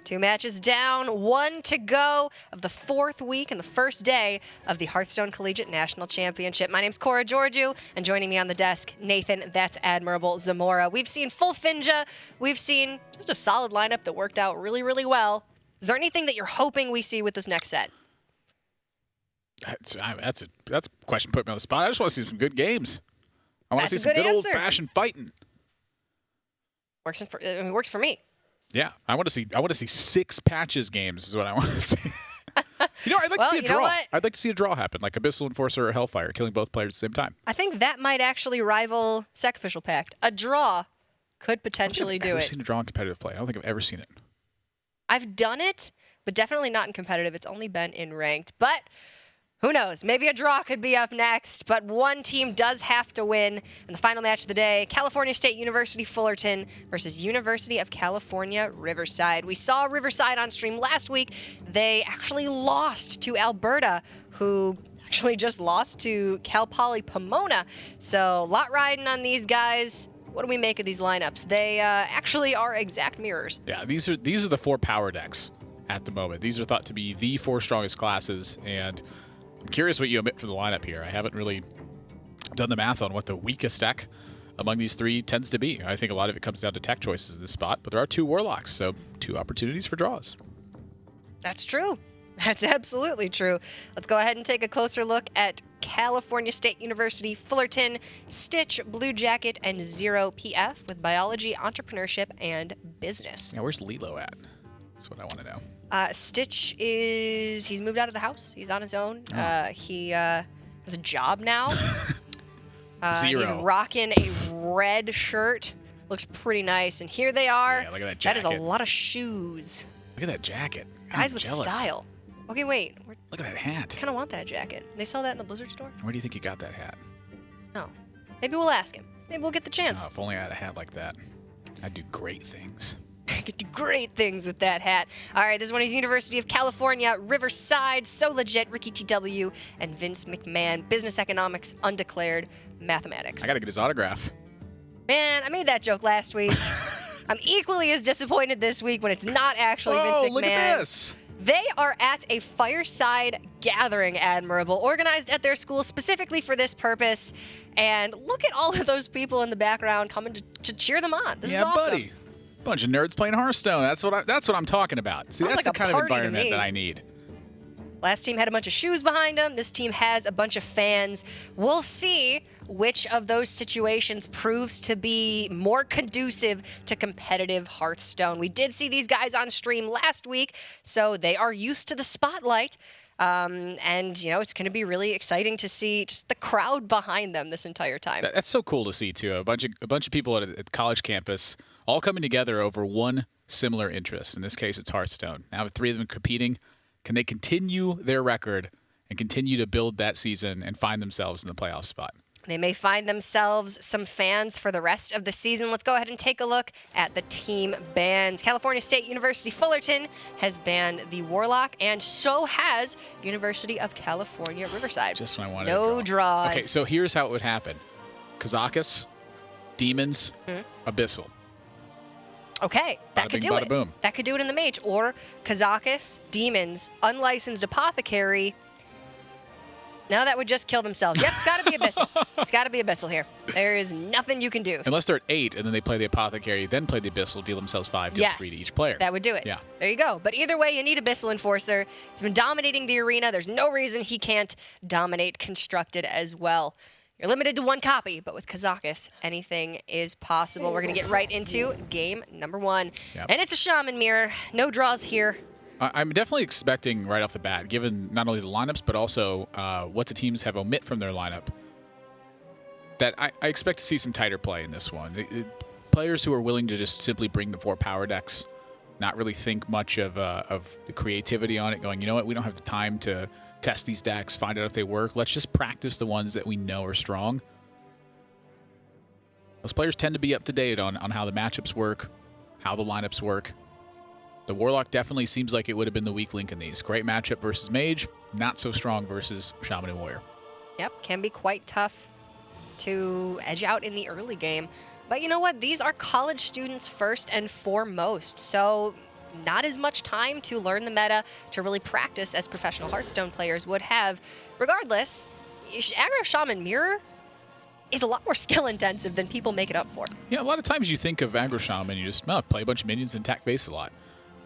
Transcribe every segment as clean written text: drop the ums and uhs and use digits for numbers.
2 matches down, 1 to go of the 4th week and the first day of the Hearthstone Collegiate National Championship. My name's Cora Georgiou, and joining me on the desk, Nathan, that's Admirable Zamora. We've seen full Finja. We've seen just a solid lineup that worked out really, really well. Is there anything that you're hoping we see with this next set? That's a question put me on the spot. I just want to see some good games. I want to see some good old-fashioned fighting. Works for me. Yeah, I want to see 6 patches games is what I want to see. I'd like to see a draw. I'd like to see a draw happen, like Abyssal Enforcer or Hellfire, killing both players at the same time. I think that might actually rival Sacrificial Pact. A draw could potentially do it. I've never seen a draw in competitive play. I don't think I've ever seen it. I've done it, but definitely not in competitive. It's only been in ranked. But who knows? Maybe a draw could be up next, but one team does have to win. In the final match of the day, California State University Fullerton versus University of California Riverside. We saw Riverside on stream last week. They actually lost to Alberta, who actually just lost to Cal Poly Pomona. So a lot riding on these guys. What do we make of these lineups? They actually are exact mirrors. Yeah, these are the 4 power decks at the moment. These are thought to be the 4 strongest classes, and I'm curious what you omit from the lineup here. I haven't really done the math on what the weakest deck among these 3 tends to be. I think a lot of it comes down to tech choices in this spot, but there are 2 Warlocks, so 2 opportunities for draws. That's true. That's absolutely true. Let's go ahead and take a closer look at California State University Fullerton, Stitch, Blue Jacket, and 0 PF with Biology, Entrepreneurship, and Business. Yeah, where's Lilo at? That's what I want to know. Stitch he's moved out of the house. He's on his own. He has a job now. 0. He's rocking a red shirt. Looks pretty nice. And here they are. Yeah, look at that jacket. That is a lot of shoes. Look at that jacket. Guys with style. Okay, wait. Look at that hat. I kind of want that jacket. They sell that in the Blizzard store? Where do you think he got that hat? Oh. Maybe we'll ask him. Maybe we'll get the chance. If only I had a hat like that. I'd do great things. I could do great things with that hat. All right, this one is University of California, Riverside, So Legit, Ricky TW, and Vince McMahon. Business Economics, Undeclared, Mathematics. I got to get his autograph. Man, I made that joke last week. I'm equally as disappointed this week when it's not actually Vince McMahon. Oh, look at this. They are at a fireside gathering, Admirable, organized at their school specifically for this purpose. And look at all of those people in the background coming to cheer them on. This is awesome. Buddy. Bunch of nerds playing Hearthstone. That's what I'm talking about. See, that's the kind of environment that I need. Last team had a bunch of shoes behind them. This team has a bunch of fans. We'll see which of those situations proves to be more conducive to competitive Hearthstone. We did see these guys on stream last week, so they are used to the spotlight. And, it's going to be really exciting to see just the crowd behind them this entire time. That's so cool to see, too. A bunch of people at college campus all coming together over one similar interest. In this case, it's Hearthstone. Now with 3 of them competing, can they continue their record and continue to build that season and find themselves in the playoff spot? They may find themselves some fans for the rest of the season. Let's go ahead and take a look at the team bans. California State University Fullerton has banned the Warlock, and so has University of California Riverside. Just when I wanted no draws. Okay, so here's how it would happen. Kazakus, Demons, Abyssal. Okay, that could do it. Boom. That could do it in the mage. Or Kazakus, Demons, Unlicensed Apothecary. No, that would just kill themselves. Yep, it's got to be Abyssal. It's got to be Abyssal here. There is nothing you can do. Unless they're at 8, and then they play the Apothecary, then play the Abyssal, deal themselves 5, deal 3 to each player. That would do it. Yeah. There you go. But either way, you need Abyssal Enforcer. It's been dominating the arena. There's no reason he can't dominate Constructed as well. You're limited to 1 copy, but with Kazakus, anything is possible. We're going to get right into game number 1. Yep. And it's a Shaman Mirror. No draws here. I'm definitely expecting right off the bat, given not only the lineups, but also what the teams have omit from their lineup, that I expect to see some tighter play in this one. Players who are willing to just simply bring the 4 power decks, not really think much of the creativity on it, going, you know what, we don't have the time to test these decks, find out if they work. Let's just practice the ones that we know are strong. Those players tend to be up to date on how the matchups work, how the lineups work. The Warlock definitely seems like it would have been the weak link in these. Great matchup versus Mage, not so strong versus Shaman and Warrior. Yep, can be quite tough to edge out in the early game. But you know what? These are college students first and foremost. So not as much time to learn the meta, to really practice as professional Hearthstone players would have. Regardless, Aggro Shaman Mirror is a lot more skill intensive than people make it up for. Yeah, a lot of times you think of Aggro Shaman, you just play a bunch of minions and attack base a lot.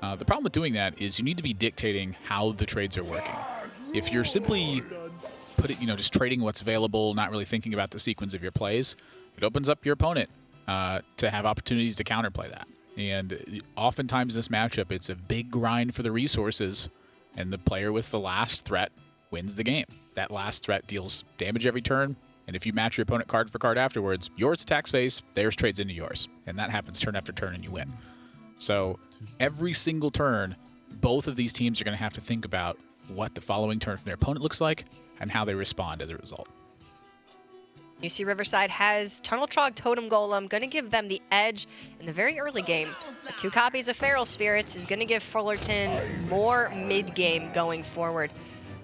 The problem with doing that is you need to be dictating how the trades are working. If you're simply just trading what's available, not really thinking about the sequence of your plays, it opens up your opponent to have opportunities to counterplay that. And oftentimes in this matchup, it's a big grind for the resources, and the player with the last threat wins the game. That last threat deals damage every turn, and if you match your opponent card for card afterwards, yours attacks face, theirs trades into yours. And that happens turn after turn, and you win. So every single turn, both of these teams are going to have to think about what the following turn from their opponent looks like and how they respond as a result. You see Riverside has Tunnel Trog Totem Golem, going to give them the edge in the very early game. The 2 copies of Feral Spirits is going to give Fullerton more mid-game going forward.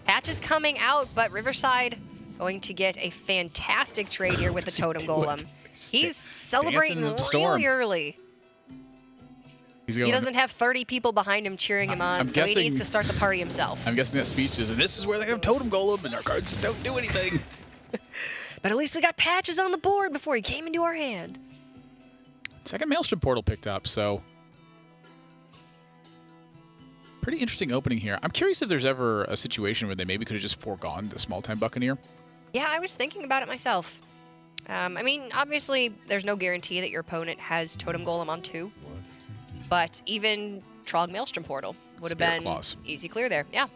Patch is coming out, but Riverside going to get a fantastic trade here with the Totem Golem. He's celebrating really early. He doesn't have 30 people behind him cheering him on, so he needs to start the party himself. I'm guessing that speech is, and this is where they have Totem Golem, and our cards don't do anything. But at least we got patches on the board before he came into our hand. Second Maelstrom Portal picked up, so pretty interesting opening here. I'm curious if there's ever a situation where they maybe could have just foregone the small-time Buccaneer. Yeah, I was thinking about it myself. I mean, obviously, there's no guarantee that your opponent has Totem Golem on 2. But even Trog Maelstrom Portal would have been easy clear there. Yeah.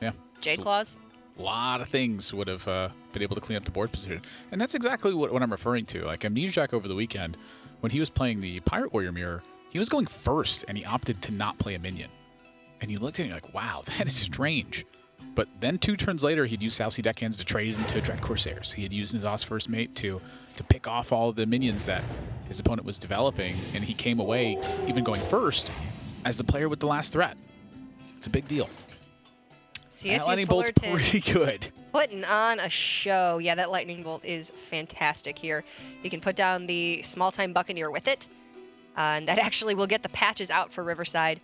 Jade Claws. A lot of things would have been able to clean up the board position. And that's exactly what I'm referring to. Like Amnesiac over the weekend, when he was playing the Pirate Warrior Mirror, he was going first, and he opted to not play a minion. And you looked at it and you're like, wow, that is strange. But then 2 turns later, he'd use South Sea Deckhands to trade into Dread Corsairs. He had used Nazas First Mate to pick off all of the minions that his opponent was developing, and he came away, even going first, as the player with the last threat. It's a big deal. CSU Lightning Bolt's pretty good. Putting on a show. Yeah, that Lightning Bolt is fantastic here. You can put down the small-time Buccaneer with it, and that actually will get the patches out for Riverside,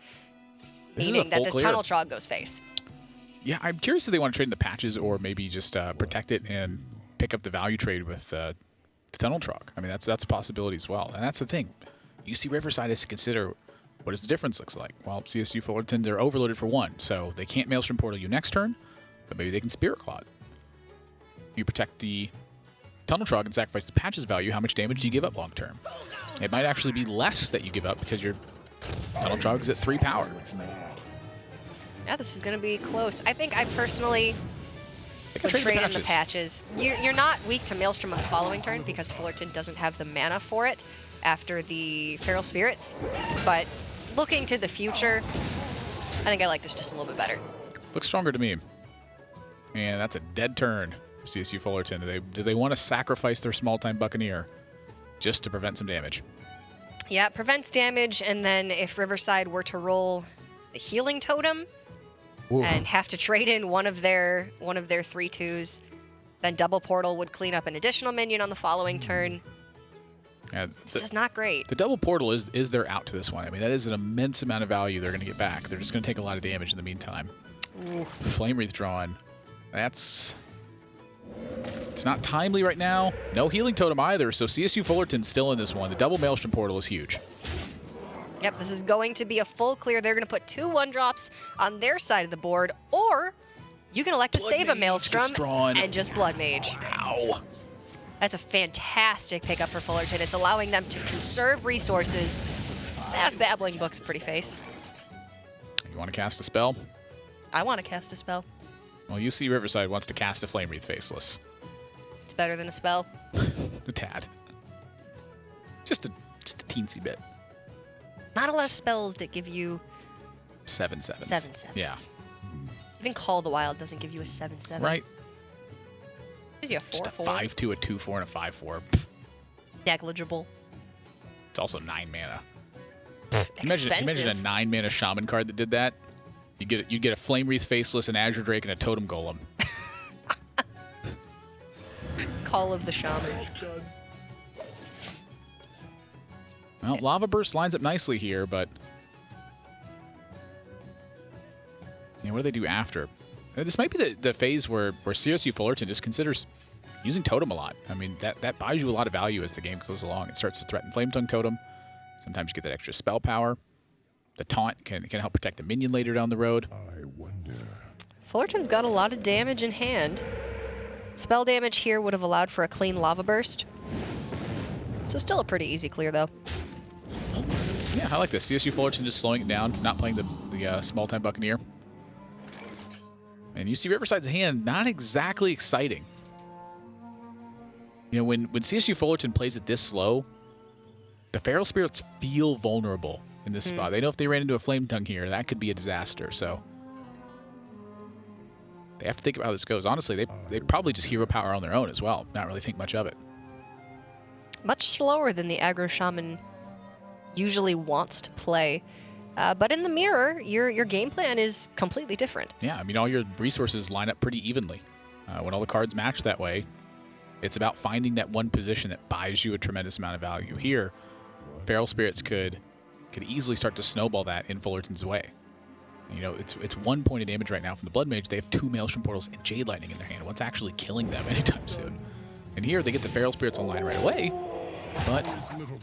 meaning that this Tunnel Trog goes face. Yeah, I'm curious if they want to trade in the patches or maybe just protect it and pick up the value trade with the Tunnel Trog. I mean, that's a possibility as well. And that's the thing. You see Riverside has to consider what does the difference looks like. Well, CSU Fullerton, they're overloaded for 1, so they can't Maelstrom Portal you next turn, but maybe they can Spirit Claw. You protect the Tunnel Trog and sacrifice the patches value, how much damage do you give up long term? It might actually be less that you give up because your Tunnel Trog is at 3 power. Yeah, this is going to be close. I think I personally would trade in the patches. You're not weak to Maelstrom on the following turn because Fullerton doesn't have the mana for it after the Feral Spirits. But looking to the future, I think I like this just a little bit better. Looks stronger to me. And that's a dead turn for CSU Fullerton. Do they want to sacrifice their small-time Buccaneer just to prevent some damage? Yeah, it prevents damage, and then if Riverside were to roll the Healing Totem, and have to trade in one of their 3/2s, then Double Portal would clean up an additional minion on the following turn. Yeah, it's just not great. The Double Portal is their out to this one. I mean, that is an immense amount of value they're going to get back. They're just going to take a lot of damage in the meantime. Flame Wreath drawn. It's not timely right now. No Healing Totem either, so CSU Fullerton's still in this one. The Double Maelstrom Portal is huge. Yep, this is going to be a full clear. They're going to put 2 1-drops on their side of the board, or you can elect to save a Maelstrom and just Blood Mage. Wow. That's a fantastic pickup for Fullerton. It's allowing them to conserve resources. That Babbling Book's a pretty face. You want to cast a spell? I want to cast a spell. Well, you see Riverside wants to cast a Flame Wreath Faceless. It's better than a spell. A tad. Just a teensy bit. Not a lot of spells that give you 7/7s. 7/7s. Yeah. Even Call of the Wild doesn't give you a 7/7. Right. Gives you a 4/4. Just a 5/2, a 2/4, and a 5/4. Negligible. It's also 9 mana. Expensive. Imagine a 9 mana Shaman card that did that. You get a Flame Wreath Faceless, an Azure Drake, and a Totem Golem. Call of the Shaman. Well, Lava Burst lines up nicely here, but And what do they do after? This might be the phase where CSU Fullerton just considers using Totem a lot. I mean, that buys you a lot of value as the game goes along. It starts to threaten Flame Tongue Totem. Sometimes you get that extra spell power. The taunt can help protect a minion later down the road. I wonder. Fullerton's got a lot of damage in hand. Spell damage here would have allowed for a clean lava burst. So still a pretty easy clear, though. Yeah, I like this. CSU Fullerton just slowing it down, not playing the small-time Buccaneer. And you see Riverside's hand, not exactly exciting. You know, when CSU Fullerton plays it this slow, the Feral Spirits feel vulnerable in this spot. They know if they ran into a Flame Tongue here, that could be a disaster. So they have to think about how this goes. Honestly, they probably just hero power on their own as well, not really think much of it. Much slower than the aggro shaman usually wants to play. But in the mirror, your game plan is completely different. Yeah, I mean, all your resources line up pretty evenly. When all the cards match that way, it's about finding that one position that buys you a tremendous amount of value. Here, Feral Spirits could easily start to snowball that in Fullerton's way. You know, it's 1 point of damage right now from the Blood Mage. They have 2 Maelstrom Portals and Jade Lightning in their hand. What's actually killing them anytime soon? And here, they get the Feral Spirits online right away, but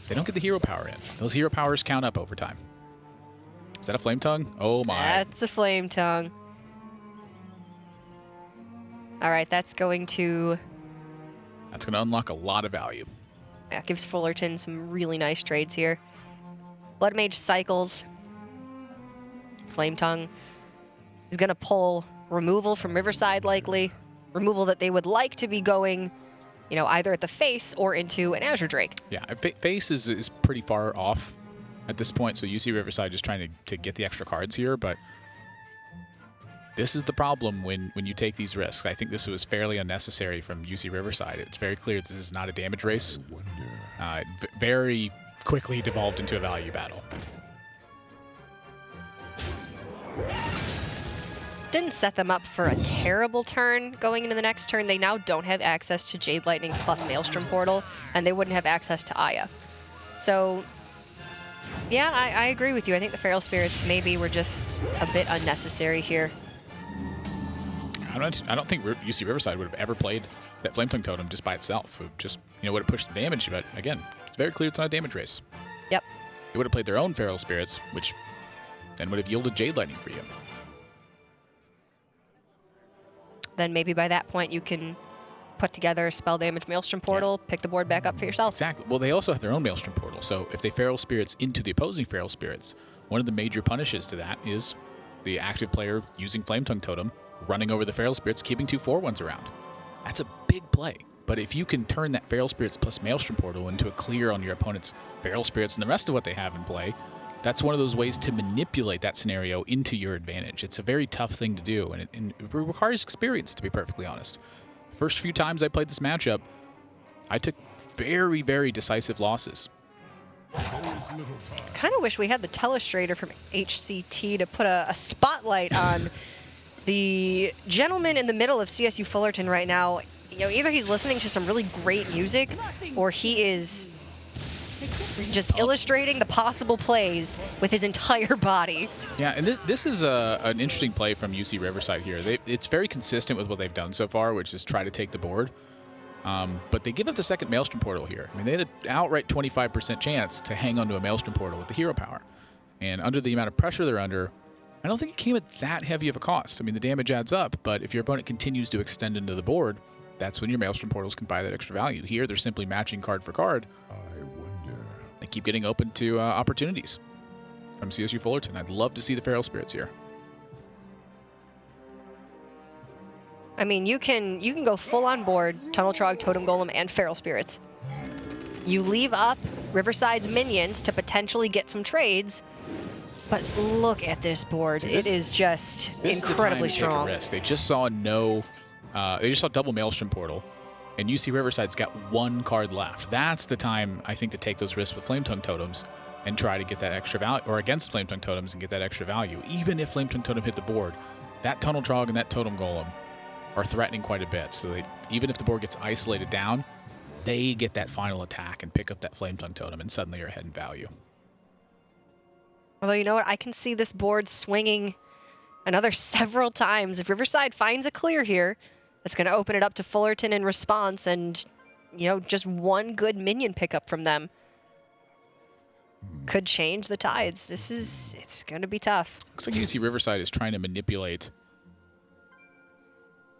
they don't get the hero power in. Those hero powers count up over time. Is that a Flame Tongue? Oh my. That's a Flame Tongue. All right, that's going to unlock a lot of value. Yeah, gives Fullerton some really nice trades here. Blood Mage cycles. Flame Tongue is going to pull removal from Riverside, likely. Removal that they would like to be going, you know, either at the face or into an Azure Drake. Yeah, face is pretty far off at this point, so you see Riverside just trying to get the extra cards here, but this is the problem when you take these risks. I think this was fairly unnecessary from UC Riverside. It's very clear this is not a damage race. Very quickly devolved into a value battle. Didn't set them up for a terrible turn going into the next turn. They now don't have access to Jade Lightning plus Maelstrom Portal, and they wouldn't have access to Aya. So, yeah, I agree with you. I think the Feral Spirits maybe were just a bit unnecessary here. I don't think UC Riverside would have ever played that Flame Tongue Totem just by itself. It just, you know, would have pushed the damage, but again, it's very clear it's not a damage race. Yep. They would have played their own Feral Spirits, which then would have yielded Jade Lightning for you. Then maybe by that point you can put together a spell damage Maelstrom Portal, pick the board back up for yourself. Exactly. Well, they also have their own Maelstrom Portal, so if they Feral Spirits into the opposing Feral Spirits, one of the major punishes to that is the active player using Flame Tongue Totem, running over the Feral Spirits, keeping 2 4/1s around. That's a big play. But if you can turn that Feral Spirits plus Maelstrom Portal into a clear on your opponent's Feral Spirits and the rest of what they have in play, that's one of those ways to manipulate that scenario into your advantage. It's a very tough thing to do, and it requires experience, to be perfectly honest. First few times I played this matchup, I took very, very decisive losses. Kind of wish we had the telestrator from HCT to put a spotlight on the gentleman in the middle of CSU Fullerton right now. You know, either he's listening to some really great music, or he is just illustrating the possible plays with his entire body. Yeah, and this is an interesting play from UC Riverside here. It's very consistent with what they've done so far, which is try to take the board. But they give up the second Maelstrom Portal here. I mean, they had an outright 25% chance to hang onto a Maelstrom Portal with the hero power. And under the amount of pressure they're under, I don't think it came at that heavy of a cost. I mean, the damage adds up, but if your opponent continues to extend into the board, that's when your Maelstrom Portals can buy that extra value. Here, they're simply matching card for card. I wonder. They keep getting open to opportunities from CSU Fullerton. I'd love to see the Feral Spirits here. I mean, you can go full on board Tunnel Trog, Totem Golem, and Feral Spirits. You leave up Riverside's minions to potentially get some trades, but look at this board. It is just incredibly strong. They just saw they just saw double Maelstrom Portal, and UC Riverside's got 1 card left. That's the time, I think, to take those risks with Flame Tongue Totems and try to get that extra value, or against Flame Tongue Totems and get that extra value. Even if Flame Tongue Totem hit the board, that Tunnel Trog and that Totem Golem are threatening quite a bit. So even if the board gets isolated down, they get that final attack and pick up that Flame Tongue Totem, and suddenly you're ahead in value. Although, you know what? I can see this board swinging another several times. If Riverside finds a clear here, that's going to open it up to Fullerton in response, and, you know, just one good minion pickup from them could change the tides. It's going to be tough. Looks like you see Riverside is trying to manipulate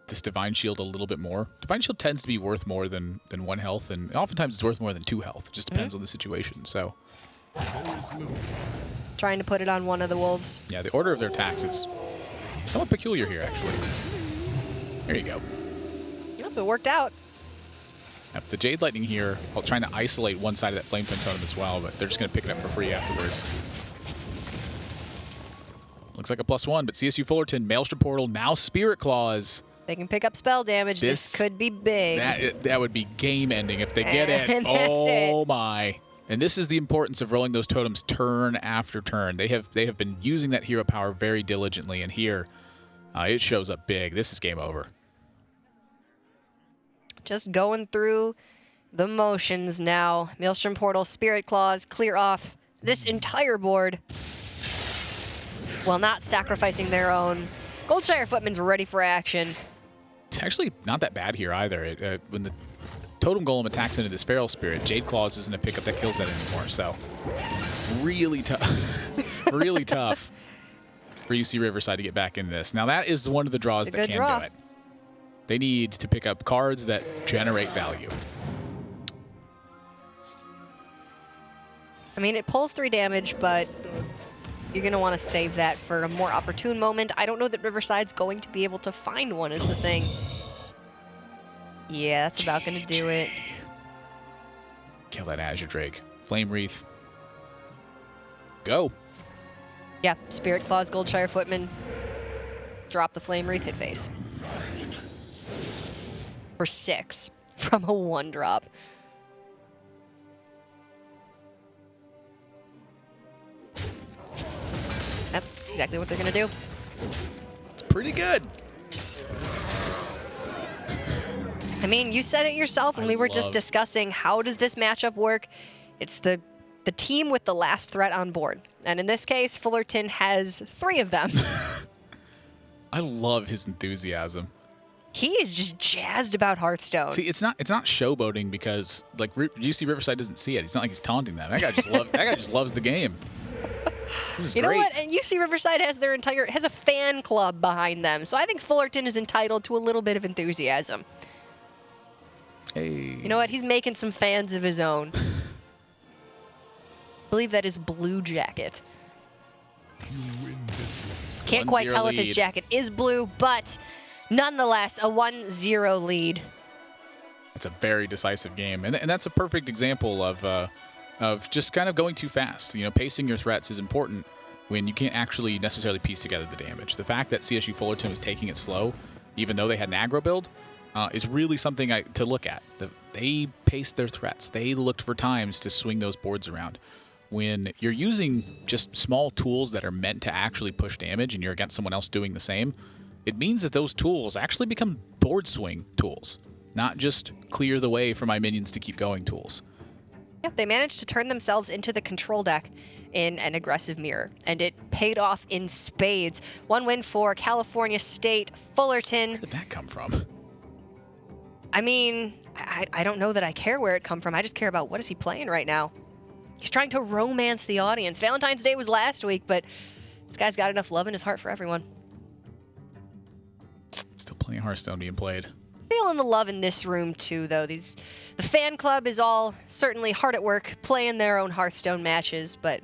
this Divine Shield a little bit more. Divine Shield tends to be worth more than 1 health, and oftentimes it's worth more than 2 health. It just depends on the situation. So, trying to put it on one of the wolves. yeah, the order of their attacks is somewhat peculiar here, actually. There you go. Yep, it worked out. Yep, the Jade Lightning here, while trying to isolate one side of that Flame Tongue Totem as well, but they're just going to pick it up for free afterwards. Looks like a +1, but CSU Fullerton, Maelstrom Portal, now Spirit Claws. They can pick up spell damage. This could be big. That would be game-ending if they get it. And that's oh it. my. And this is the importance of rolling those totems turn after turn. They have been using that hero power very diligently, and here it shows up big. This is game over. Just going through the motions now. Maelstrom Portal, Spirit Claws, clear off this entire board while not sacrificing their own. Goldshire Footman's ready for action. It's actually not that bad here either. When the Totem Golem attacks into this Feral Spirit, Jade Claws isn't a pickup that kills that anymore. So really tough, really tough for UC Riverside to get back into this. Now that is one of the draws that can do it. They need to pick up cards that generate value. I mean, it pulls 3 damage, but you're going to want to save that for a more opportune moment. I don't know that Riverside's going to be able to find one is the thing. Yeah, that's about going to do it. Kill that Azure Drake. Flame Wreath. Go. Yeah, Spirit Claws, Goldshire Footman. Drop the Flame Wreath, hit face. For 6 from a 1-drop. That's exactly what they're going to do. It's pretty good. I mean, you said it yourself when we were just discussing how does this matchup work. It's the team with the last threat on board. And in this case, Fullerton has 3 of them. I love his enthusiasm. He is just jazzed about Hearthstone. See, it's not showboating because like UC Riverside doesn't see it. It's not like he's taunting them. That guy just loves the game. This is you great. know what? And UC Riverside has has a fan club behind them. So I think Fullerton is entitled to a little bit of enthusiasm. Hey. You know what? He's making some fans of his own. I believe that is Blue Jacket. Can't quite tell if his jacket is blue, but nonetheless, a 1-0 lead. That's a very decisive game, and that's a perfect example of just kind of going too fast. You know, pacing your threats is important when you can't actually necessarily piece together the damage. The fact that CSU Fullerton was taking it slow, even though they had an aggro build, is really something to look at. They paced their threats. They looked for times to swing those boards around. When you're using just small tools that are meant to actually push damage and you're against someone else doing the same, it means that those tools actually become board swing tools, not just clear the way for my minions to keep going tools. Yeah, they managed to turn themselves into the control deck in an aggressive mirror, and it paid off in spades. 1 win for California State. Fullerton. Where did that come from? I mean, I don't know that I care where it come from. I just care about what is he playing right now. He's trying to romance the audience. Valentine's Day was last week, but this guy's got enough love in his heart for everyone. Still playing Hearthstone being played. Feeling the love in this room too, though. The fan club is all certainly hard at work playing their own Hearthstone matches, but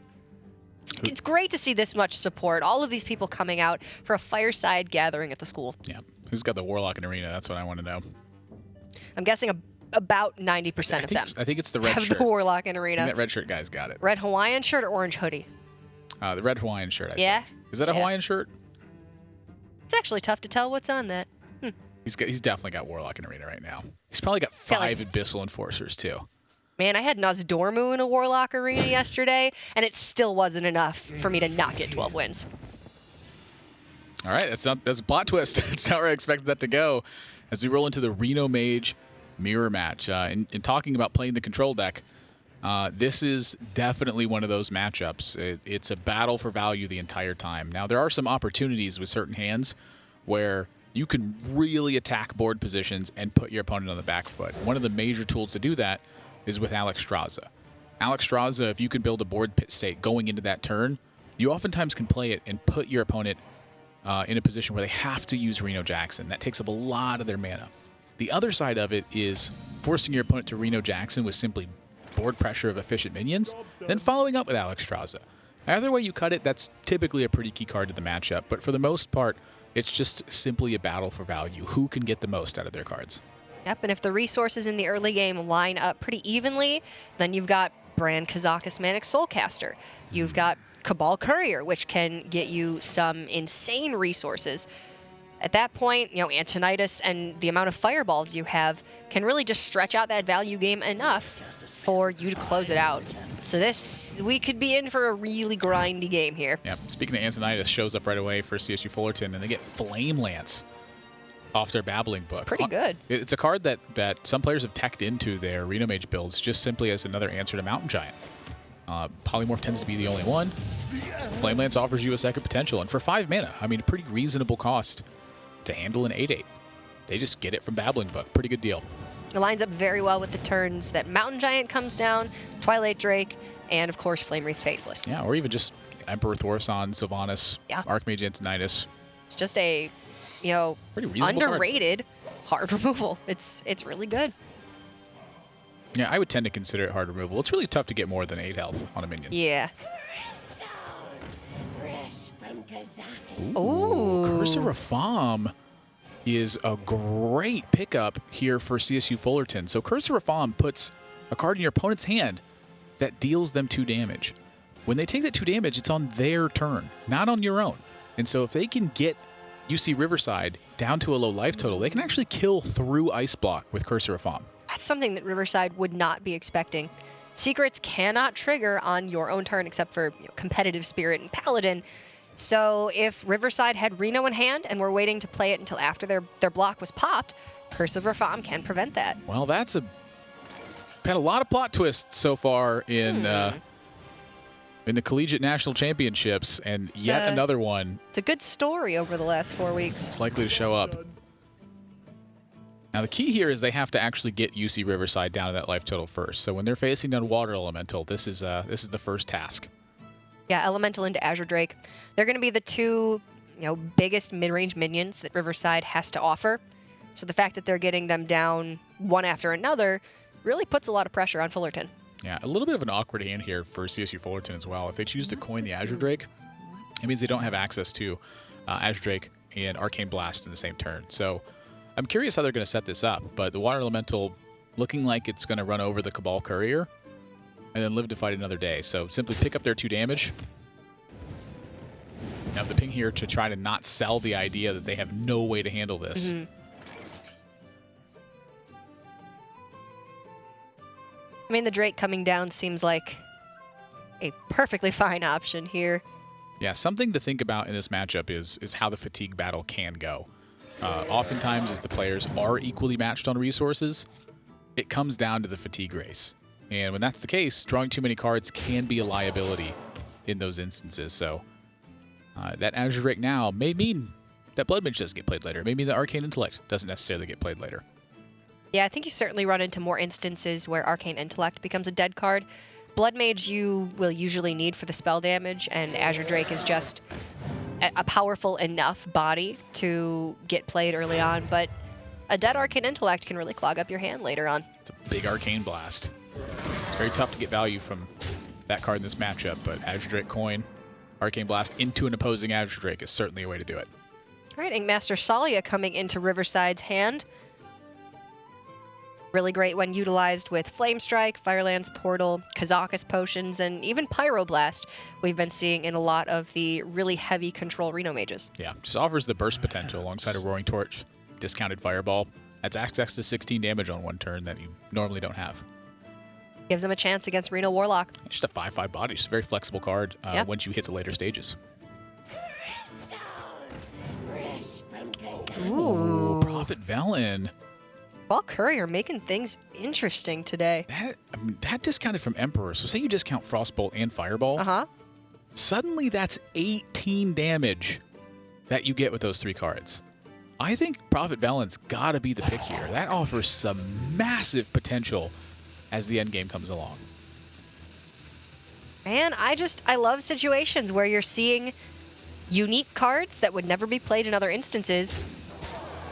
it's great to see this much support. All of these people coming out for a fireside gathering at the school. Yeah. Who's got the Warlock in Arena? That's what I want to know. I'm guessing about 90% of them. I think it's the red have shirt. the Warlock in Arena. That red shirt guy's got it. Red Hawaiian shirt or orange hoodie? The red Hawaiian shirt, I Yeah? think. Is that a Hawaiian shirt? It's actually tough to tell what's on that. He's definitely got Warlock in Arena right now. He's probably got 5 Abyssal Enforcers, too. Man, I had Nozdormu in a Warlock Arena yesterday, and it still wasn't enough for me to not get 12 wins. All right, that's a plot twist. That's not where I expected that to go. As we roll into the Reno Mage mirror match. In talking about playing the control deck, This is definitely one of those matchups. It's a battle for value the entire time. Now, there are some opportunities with certain hands where you can really attack board positions and put your opponent on the back foot. One of the major tools to do that is with Alex Straza. Alex Straza, if you can build a board pit state going into that turn, you oftentimes can play it and put your opponent in a position where they have to use Reno Jackson. That takes up a lot of their mana. The other side of it is forcing your opponent to Reno Jackson with simply board pressure of efficient minions, then following up with Alex Straza. Either way you cut it, that's typically a pretty key card to the matchup, but for the most part, it's just simply a battle for value. Who can get the most out of their cards? Yep, and if the resources in the early game line up pretty evenly, then you've got Brand Kazakis Manic Soulcaster. You've got Cabal Courier, which can get you some insane resources. At that point, Antonidas and the amount of fireballs you have can really just stretch out that value game enough for you to close it out. So we could be in for a really grindy game here. Yeah, speaking of Antonidas, shows up right away for CSU Fullerton, and they get Flame Lance off their Babbling Book. Pretty good. It's a card that some players have teched into their Reno Mage builds just simply as another answer to Mountain Giant. Polymorph tends to be the only one. Flame Lance offers you a second potential, and for 5 mana, I mean, a pretty reasonable cost to handle an 8/8. They just get it from Babbling Book. Pretty good deal. It lines up very well with the turns that Mountain Giant comes down, Twilight Drake, and of course Flame Wreath Faceless. Yeah, or even just Emperor Thorson, Sylvanas, Archmage Antonidas. It's just a, pretty reasonable underrated hard removal. It's really good. Yeah, I would tend to consider it hard removal. It's really tough to get more than 8 health on a minion. Yeah. Ooh. Curse of Rafaam is a great pickup here for CSU Fullerton. So Curse of Rafaam puts a card in your opponent's hand that deals them 2 damage. When they take that 2 damage, it's on their turn, not on your own. And so if they can get UC Riverside down to a low life total, they can actually kill through Ice Block with Curse of Rafaam. That's something that Riverside would not be expecting. Secrets cannot trigger on your own turn except for Competitive Spirit and Paladin. So if Riverside had Reno in hand and were waiting to play it until after their block was popped, Curse of Rafaam can prevent that. Well, had a lot of plot twists so far in the Collegiate National Championships, and yet another one. It's a good story over the last 4 weeks. It's likely to show up. Now, the key here is they have to actually get UC Riverside down to that life total first. So when they're facing down Water Elemental, this is the first task. Yeah, Elemental into Azure Drake. They're going to be the 2, biggest mid-range minions that Riverside has to offer. So the fact that they're getting them down one after another really puts a lot of pressure on Fullerton. Yeah, a little bit of an awkward hand here for CSU Fullerton as well. If they choose to coin the Azure Drake, it means they don't have access to Azure Drake and Arcane Blast in the same turn. So I'm curious how they're going to set this up, but the Water Elemental looking like it's going to run over the Cabal Courier and then live to fight another day. So simply pick up their 2 damage. Now the ping here to try to not sell the idea that they have no way to handle this. Mm-hmm. I mean, the Drake coming down seems like a perfectly fine option here. Yeah, something to think about in this matchup is how the fatigue battle can go. Oftentimes, as the players are equally matched on resources, it comes down to the fatigue race. And when that's the case, drawing too many cards can be a liability in those instances. So that Azure Drake now may mean that Blood Mage doesn't get played later. It may mean that Arcane Intellect doesn't necessarily get played later. Yeah, I think you certainly run into more instances where Arcane Intellect becomes a dead card. Blood Mage you will usually need for the spell damage, and Azure Drake is just a powerful enough body to get played early on, but a dead Arcane Intellect can really clog up your hand later on. It's a big Arcane Blast. It's very tough to get value from that card in this matchup, but Azure Drake coin, Arcane Blast into an opposing Azure Drake is certainly a way to do it. All right, Inkmaster Salia coming into Riverside's hand. Really great when utilized with Flame Strike, Firelands Portal, Kazakis Potions, and even Pyroblast we've been seeing in a lot of the really heavy control Reno Mages. Yeah, just offers the burst potential alongside a Roaring Torch, discounted Fireball. That's access to 16 damage on one turn that you normally don't have. Gives them a chance against Reno Warlock. It's just a 5/5 body. Just a very flexible card once you hit the later stages. Ooh. Prophet Velen. Ball Courier making things interesting today. That discounted from Emperor. So say you discount Frostbolt and Fireball. Suddenly that's 18 damage that you get with those 3 cards. I think Prophet Velen's got to be the pick here. That offers some massive potential as the end game comes along. Man, I love situations where you're seeing unique cards that would never be played in other instances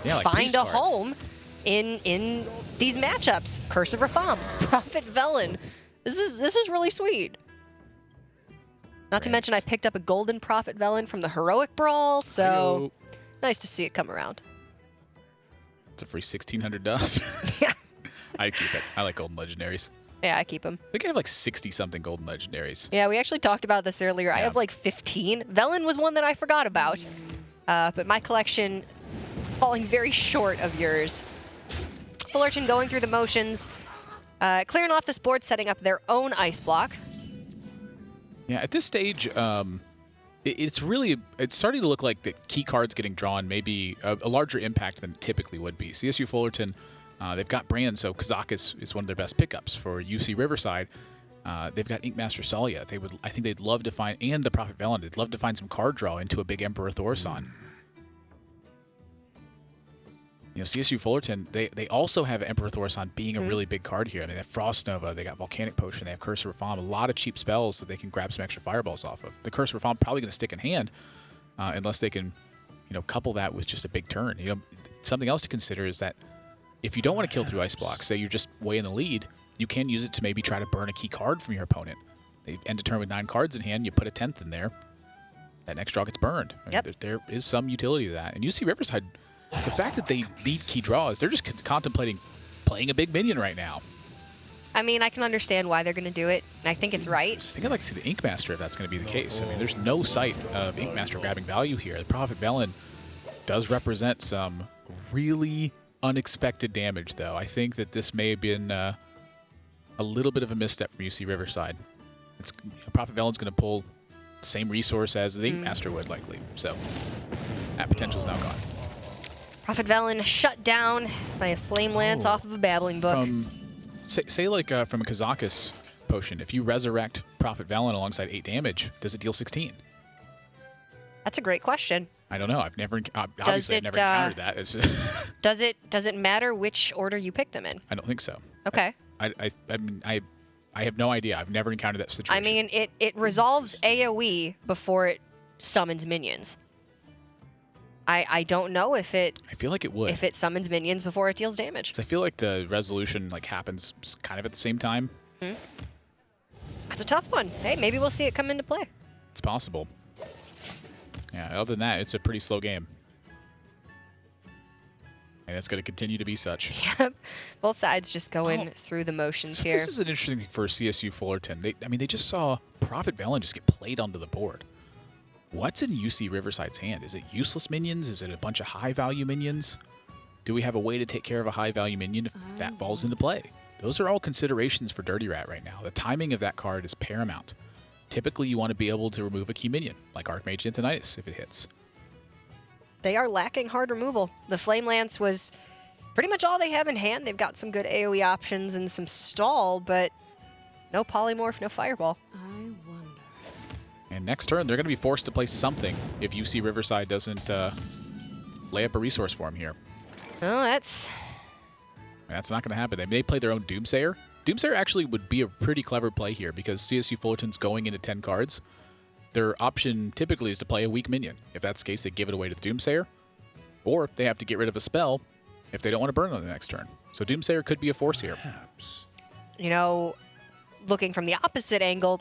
like find a cards. home in these matchups. Curse of Rafam, Prophet Velen. This is really sweet. Not to mention I picked up a golden Prophet Velen from the Heroic Brawl, so nice to see it come around. It's a free 1,600 dust. Yeah. I keep it. I like golden legendaries. Yeah, I keep them. I think I have like 60-something golden legendaries. Yeah, we actually talked about this earlier. Yeah. I have like 15. Velen was one that I forgot about, but my collection falling very short of yours. Fullerton going through the motions, clearing off this board, setting up their own ice block. Yeah, at this stage, it's starting to look like the key cards getting drawn may be a larger impact than it typically would be. CSU Fullerton, they've got Brand, so Kazakus is one of their best pickups. For UC Riverside, they've got Inkmaster Salia. I think they'd love to find, and the Prophet Velen, they'd love to find some card draw into a big Emperor Thorson. CSU Fullerton, they also have Emperor Thorson being a really big card here. I mean, they have Frost Nova, they got Volcanic Potion, they have Curse of Rafam, a lot of cheap spells that they can grab some extra fireballs off of. The Curse of Rafam probably going to stick in hand unless they can, couple that with just a big turn. Something else to consider is that if you don't want to kill through ice blocks, say you're just way in the lead, you can use it to maybe try to burn a key card from your opponent. They end a turn with 9 cards in hand, you put a 10th in there, that next draw gets burned. There is some utility to that. And UC Riverside, the fact that they need key draws, they're just contemplating playing a big minion right now. I mean, I can understand why they're going to do it, and I think it's right. I think I'd like to see the Inkmaster if that's going to be the case. I mean, there's no sight of Inkmaster grabbing value here. The Prophet Velen does represent some really unexpected damage, though. I think that this may have been a little bit of a misstep from UC Riverside. Prophet Velen's going to pull the same resource as the Inkmaster would, likely. So that potential's now gone. Prophet Velen shut down by a Flame Lance off of a Babbling Book. Say from a Kazakus potion, if you resurrect Prophet Velen alongside 8 damage, does it deal 16? That's a great question. I don't know. I've never encountered that. Does it matter which order you pick them in? I don't think so. Okay. I mean, I have no idea. I've never encountered that situation. I mean, it resolves AoE before it summons minions. I don't know if it. I feel like it would. If it summons minions before it deals damage. I feel like the resolution happens kind of at the same time. That's a tough one. Hey, maybe we'll see it come into play. It's possible. Yeah. Other than that, it's a pretty slow game, and it's going to continue to be such. Yep. Both sides just going through the motions here. This is an interesting thing for CSU Fullerton. They just saw Prophet Velen just get played onto the board. What's in UC Riverside's hand? Is it useless minions? Is it a bunch of high-value minions? Do we have a way to take care of a high-value minion if that falls into play? Those are all considerations for Dirty Rat right now. The timing of that card is paramount. Typically, you want to be able to remove a key minion, like Archmage Antonitis, if it hits. They are lacking hard removal. The Flame Lance was pretty much all they have in hand. They've got some good AoE options and some stall, but no Polymorph, no Fireball. And next turn, they're going to be forced to play something if UC Riverside doesn't lay up a resource for them here. Oh, that's not going to happen. They may play their own Doomsayer. Doomsayer actually would be a pretty clever play here because CSU Fullerton's going into 10 cards. Their option typically is to play a weak minion. If that's the case, they give it away to the Doomsayer. Or they have to get rid of a spell if they don't want to burn on the next turn. So Doomsayer could be a force here. Perhaps. Looking from the opposite angle,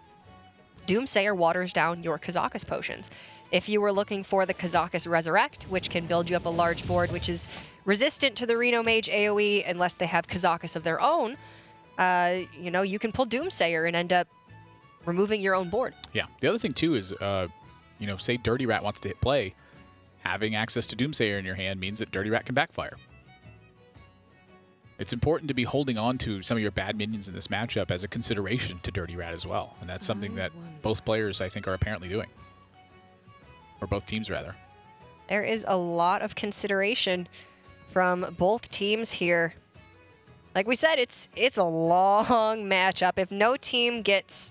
Doomsayer waters down your Kazakus potions. If you were looking for the Kazakus Resurrect, which can build you up a large board, which is resistant to the Reno Mage AoE unless they have Kazakus of their own, you can pull Doomsayer and end up removing your own board. Yeah. The other thing, too, is, say Dirty Rat wants to hit play, having access to Doomsayer in your hand means that Dirty Rat can backfire. It's important to be holding on to some of your bad minions in this matchup as a consideration to Dirty Rat as well. And that's something that both players, I think, are apparently doing. Or both teams, rather. There is a lot of consideration from both teams here. Like we said, it's a long matchup. If no team gets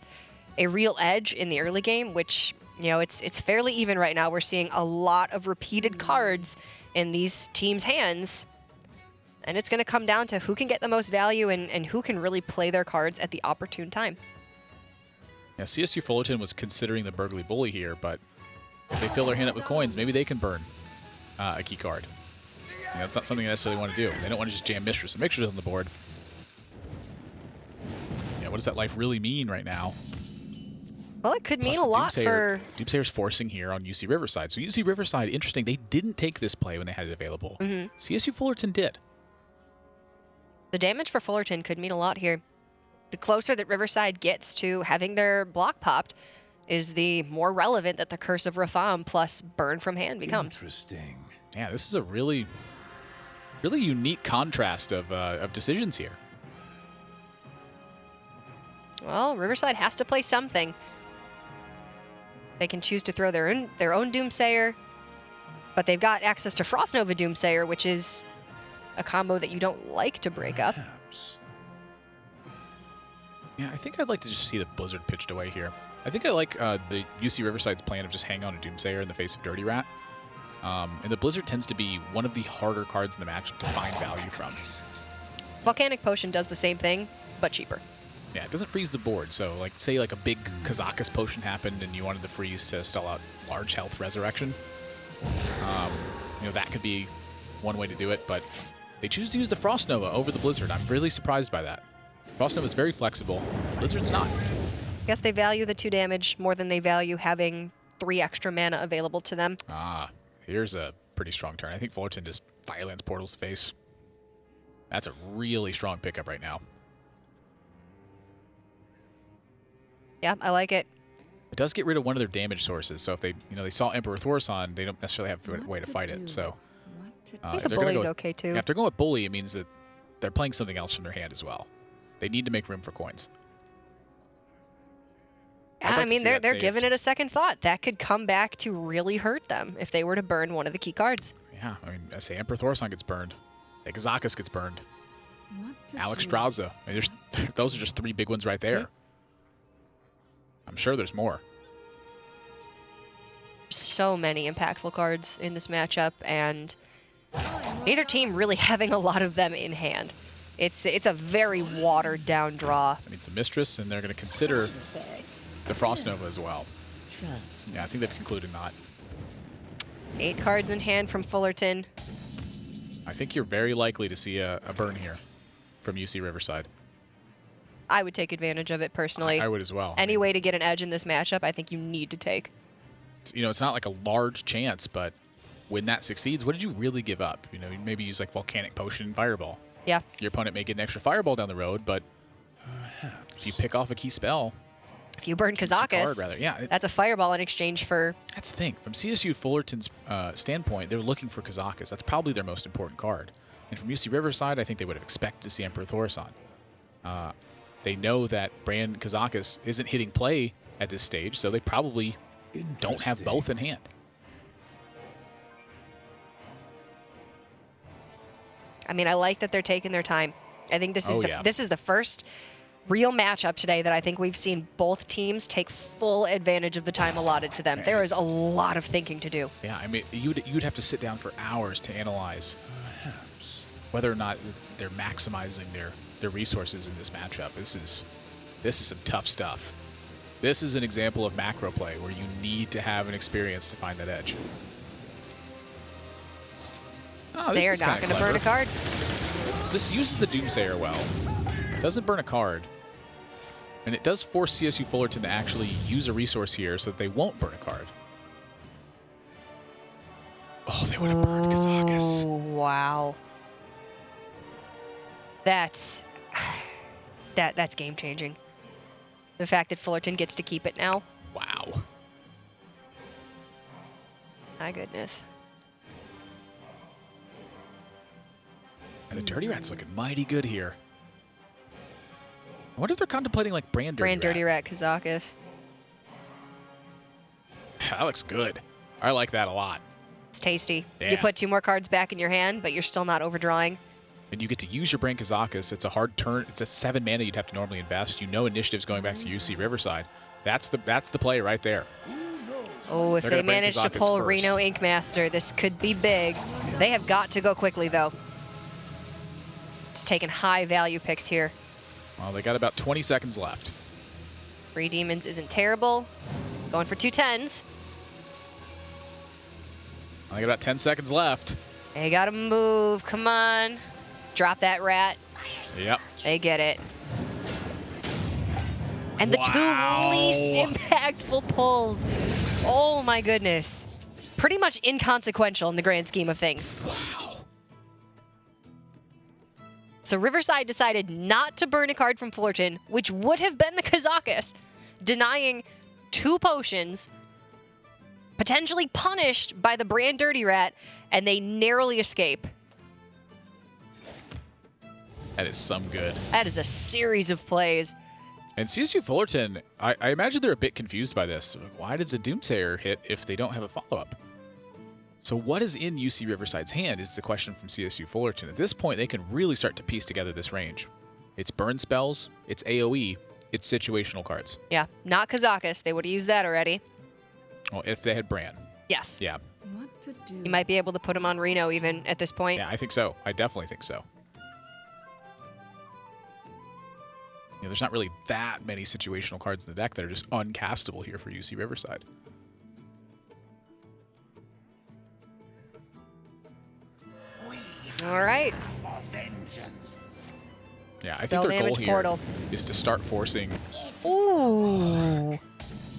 a real edge in the early game, which, you know, it's fairly even right now. We're seeing a lot of repeated cards in these teams' hands. And it's going to come down to who can get the most value and who can really play their cards at the opportune time. Yeah, CSU Fullerton was considering the Burgley Bully here, but if they fill their hand up with coins, maybe they can burn a key card. You know, it's not something they necessarily want to do. They don't want to just jam Mistress and Mixtures on the board. Yeah, what does that life really mean right now? Well, it could mean Plus a lot for... Doomsayer's forcing here on UC Riverside. So UC Riverside, interesting, they didn't take this play when they had it available. CSU Fullerton did. The damage for Fullerton could mean a lot here. The closer that Riverside gets to having their block popped is the more relevant that the Curse of Rafam plus Burn from Hand becomes. Interesting. Yeah, this is a really unique contrast of decisions here. Well, Riverside has to play something. They can choose to throw their own Doomsayer, but they've got access to Frost Nova Doomsayer, which is a combo that you don't like to break up. Perhaps. Yeah, I think I'd like to just see the Blizzard pitched away here. I think I like the UC Riverside's plan of just hang on to Doomsayer in the face of Dirty Rat. And the Blizzard tends to be one of the harder cards in the matchup to find value from. Volcanic Potion does the same thing, but cheaper. Yeah, it doesn't freeze the board. So, like, say like a big Kazakus potion happened and you wanted to freeze to stall out large health resurrection. You know, that could be one way to do it, but they choose to use the Frost Nova over the Blizzard. I'm really surprised by that. Frost Nova is very flexible. Blizzard's not. I guess they value the 2 damage more than they value having 3 extra mana available to them. Ah, here's a pretty strong turn. I think Fullerton just Firelands Portals the face. That's a really strong pickup right now. Yeah, I like it. It does get rid of one of their damage sources, so if they, you know, they saw Emperor Thorson, they don't necessarily have a way to fight it. So I think the Bully's okay too. if they're going with Bully, it means that they're playing something else from their hand as well. They need to make room for coins. Yeah, I mean, they're giving it a second thought. That could come back to really hurt them if they were to burn one of the key cards. Yeah, I mean, I say Emperor Thorson gets burned. Say Kazakus gets burned. Alex Straza. I mean, those are just 3 big ones right there. I'm sure there's more. So many impactful cards in this matchup, and neither team really having a lot of them in hand. It's a very watered down draw. I mean, it's a Mistress, and they're going to consider the Frost Nova as well. Yeah, I think they've concluded not. 8 cards in hand from Fullerton. I think you're very likely to see a burn here from UC Riverside. I would take advantage of it personally. I would as well. Any way to get an edge in this matchup, I think you need to take. You know, it's not like a large chance, but when that succeeds, what did you really give up? You know, maybe use like Volcanic Potion and Fireball. Yeah. Your opponent may get an extra Fireball down the road, but if you pick off a key spell... If you burn Kazakus, that's a Fireball in exchange for... That's the thing. From CSU Fullerton's standpoint, they're looking for Kazakus. That's probably their most important card. And from UC Riverside, I think they would have expected to see Emperor Thorson. They know that Brand Kazakus isn't hitting play at this stage, so they probably don't have both in hand. I mean, I like that they're taking their time. I think this is this is the first real matchup today that I think we've seen both teams take full advantage of the time allotted to them. There is a lot of thinking to do. Yeah, I mean, you'd have to sit down for hours to analyze whether or not they're maximizing their resources in this matchup. This is some tough stuff. This is an example of macro play where you need to have an experience to find that edge. Oh, they are not going to burn a card. So this uses the Doomsayer well. Doesn't burn a card. And it does force CSU Fullerton to actually use a resource here so that they won't burn a card. Oh, they would have burned Kazakus. Oh, wow. That's game changing. The fact that Fullerton gets to keep it now. Wow. My goodness. And the Dirty Rat's looking mighty good here. I wonder if they're contemplating like Brand Dirty Rat Kazakus. That looks good. I like that a lot. It's tasty. Yeah. You put 2 more cards back in your hand, but you're still not overdrawing. And you get to use your Brain Kazakus. It's a hard turn. It's a 7 mana you'd have to normally invest. You know initiative's going back to UC Riverside. That's the play right there. Oh, if They're they gonna Brain manage to Kazakus pull first. Reno Ink Master, this could be big. They have got to go quickly, though. Just taking high value picks here. Well, they got about 20 seconds left. 3 Demons isn't terrible. Going for 2 10s. I got about 10 seconds left. They gotta move. Come on. Drop that rat. Yep. They get it. And the Wow. 2 least impactful pulls. Oh my goodness. Pretty much inconsequential in the grand scheme of things. Wow. So Riverside decided not to burn a card from Fullerton, which would have been the Kazakus, denying 2 potions, potentially punished by the Brand Dirty Rat, and they narrowly escape. That is some good. That is a series of plays. And CSU Fullerton, I imagine they're a bit confused by this. Why did the Doomsayer hit if they don't have a follow-up? So what is in UC Riverside's hand is the question from CSU Fullerton. At this point, they can really start to piece together this range. It's burn spells, it's AoE, it's situational cards. Yeah, not Kazakus. They would have used that already. Well, if they had Bran. Yes. Yeah. What to do? You might be able to put him on Reno even at this point. Yeah, I think so. I definitely think so. You know, there's not really that many situational cards in the deck that are just uncastable here for UC Riverside. All right. Yeah, I Spell think their goal damage here portal. is to start forcing. Ooh.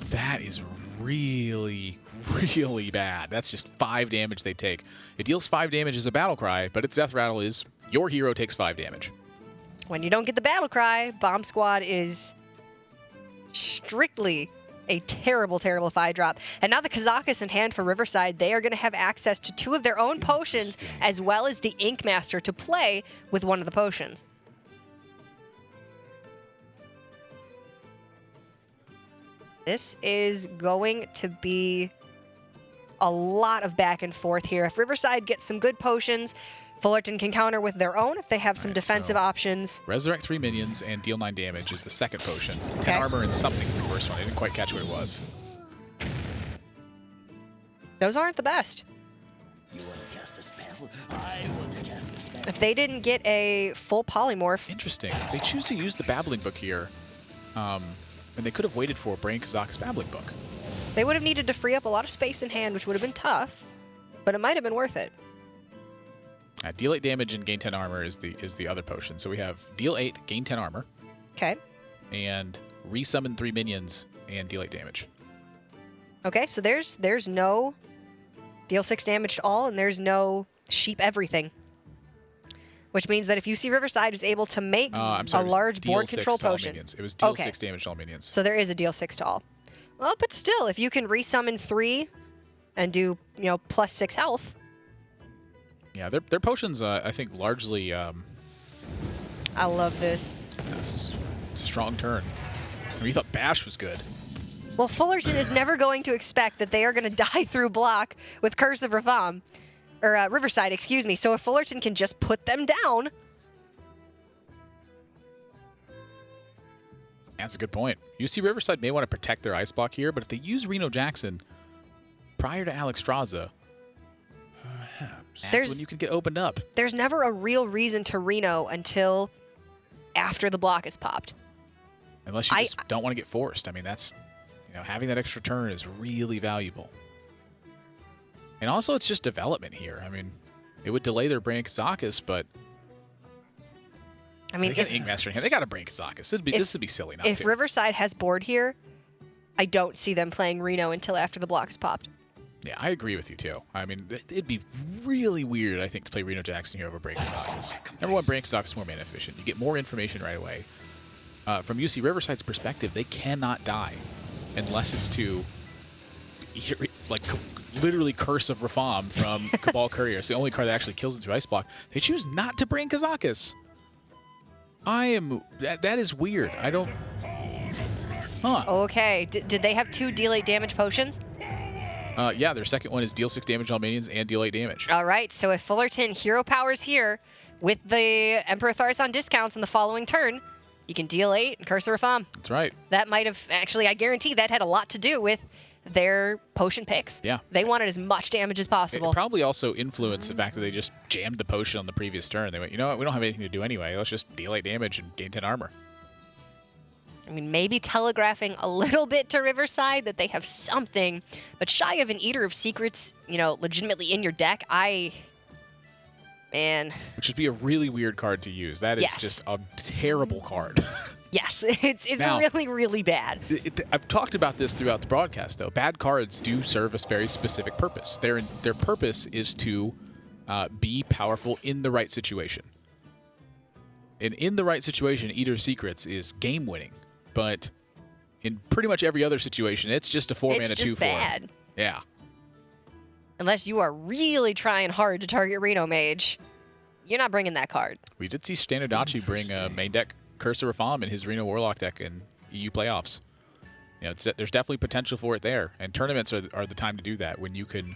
That is really, really bad. That's just 5 damage they take. It deals 5 damage as a battle cry, but its death rattle is your hero takes 5 damage. When you don't get the battle cry, Bomb Squad is strictly a terrible, terrible 5-drop. And now the Kazakus in hand for Riverside, they are going to have access to 2 of their own potions, as well as the Ink Master to play with one of the potions. This is going to be a lot of back and forth here. If Riverside gets some good potions, Fullerton can counter with their own if they have some Right, defensive so options. Resurrect 3 minions and deal 9 damage is the second potion. 10 Okay. armor and something is the first one. I didn't quite catch what it was. Those aren't the best. You want to cast a spell? I want to cast a spell. If they didn't get a full polymorph, Interesting. They choose to use the Babbling Book here. And they could have waited for Brain Kazakus Babbling Book. they would have needed to free up a lot of space in hand, which would have been tough, but it might have been worth it. Deal 8 damage and gain 10 armor is the other potion. So we have deal 8, gain 10 armor, Okay. and resummon 3 minions and deal 8 damage. Okay, so there's no deal 6 damage to all, and there's no sheep everything. Which means that if UC Riverside is able to make I'm sorry, a it was large deal board 6 control to all potion. minions. It was deal Okay. 6 damage to all minions. So there is a deal 6 to all. Well, but still, if you can resummon 3 and do, plus 6 health. Yeah, their potions, I think, largely. I love this. This is a strong turn. I mean, you thought Bash was good. Well, Fullerton is never going to expect that they are going to die through block with Curse of Rafam. Or Riverside, excuse me. So if Fullerton can just put them down. That's a good point. UC Riverside may want to protect their ice block here, but if they use Reno Jackson prior to Alex Straza, that's when you can get opened up. There's never a real reason to Reno until after the block is popped. Unless you just don't want to get forced. I mean, that's, having that extra turn is really valuable. And also, it's just development here. I mean, it would delay their Brain Kazakus, but I mean, they got Ink Master in hand. They got a Brain Kazakus. This would be silly not if to. Riverside has board here, I don't see them playing Reno until after the block is popped. Yeah, I agree with you, too. I mean, it'd be really weird, I think, to play Reno Jackson here over Brain Kazakus. Number one, Brain Kazakus is more mana efficient. You get more information right away. From UC Riverside's perspective, they cannot die unless it's to, literally Curse of Rafam from Cabal Courier. It's the only card that actually kills them through Ice Block. They choose not to Brain Kazakus. That is weird. I don't... Huh. Okay, did they have 2 deal 8 damage potions? Yeah, their second one is deal 6 damage on minions and deal 8 damage. All right, so if Fullerton hero powers here with the Emperor Thars on discounts in the following turn, you can deal 8 and Curse of Rapham. That's right. That might have, actually, I guarantee that had a lot to do with their potion picks. Yeah. They wanted as much damage as possible. It probably also influenced the fact that they just jammed the potion on the previous turn. They went, you know what, we don't have anything to do anyway. Let's just deal 8 damage and gain 10 armor. I mean, maybe telegraphing a little bit to Riverside that they have something, but shy of an Eater of Secrets, you know, legitimately in your deck, man. Which would be a really weird card to use. That is just a terrible card. Yes, it's Now, really, really bad. I've talked about this throughout the broadcast, though. Bad cards do serve a very specific purpose. Their purpose is to be powerful in the right situation. And in the right situation, Eater of Secrets is game-winning. But in pretty much every other situation, it's just a 4-mana 2/4. It's just bad. Yeah. Unless you are really trying hard to target Reno Mage, you're not bringing that card. We did see Standardachi bring a main deck Curse of Rapham in his Reno Warlock deck in EU playoffs. You know, there's definitely potential for it there. And tournaments are the time to do that, when you can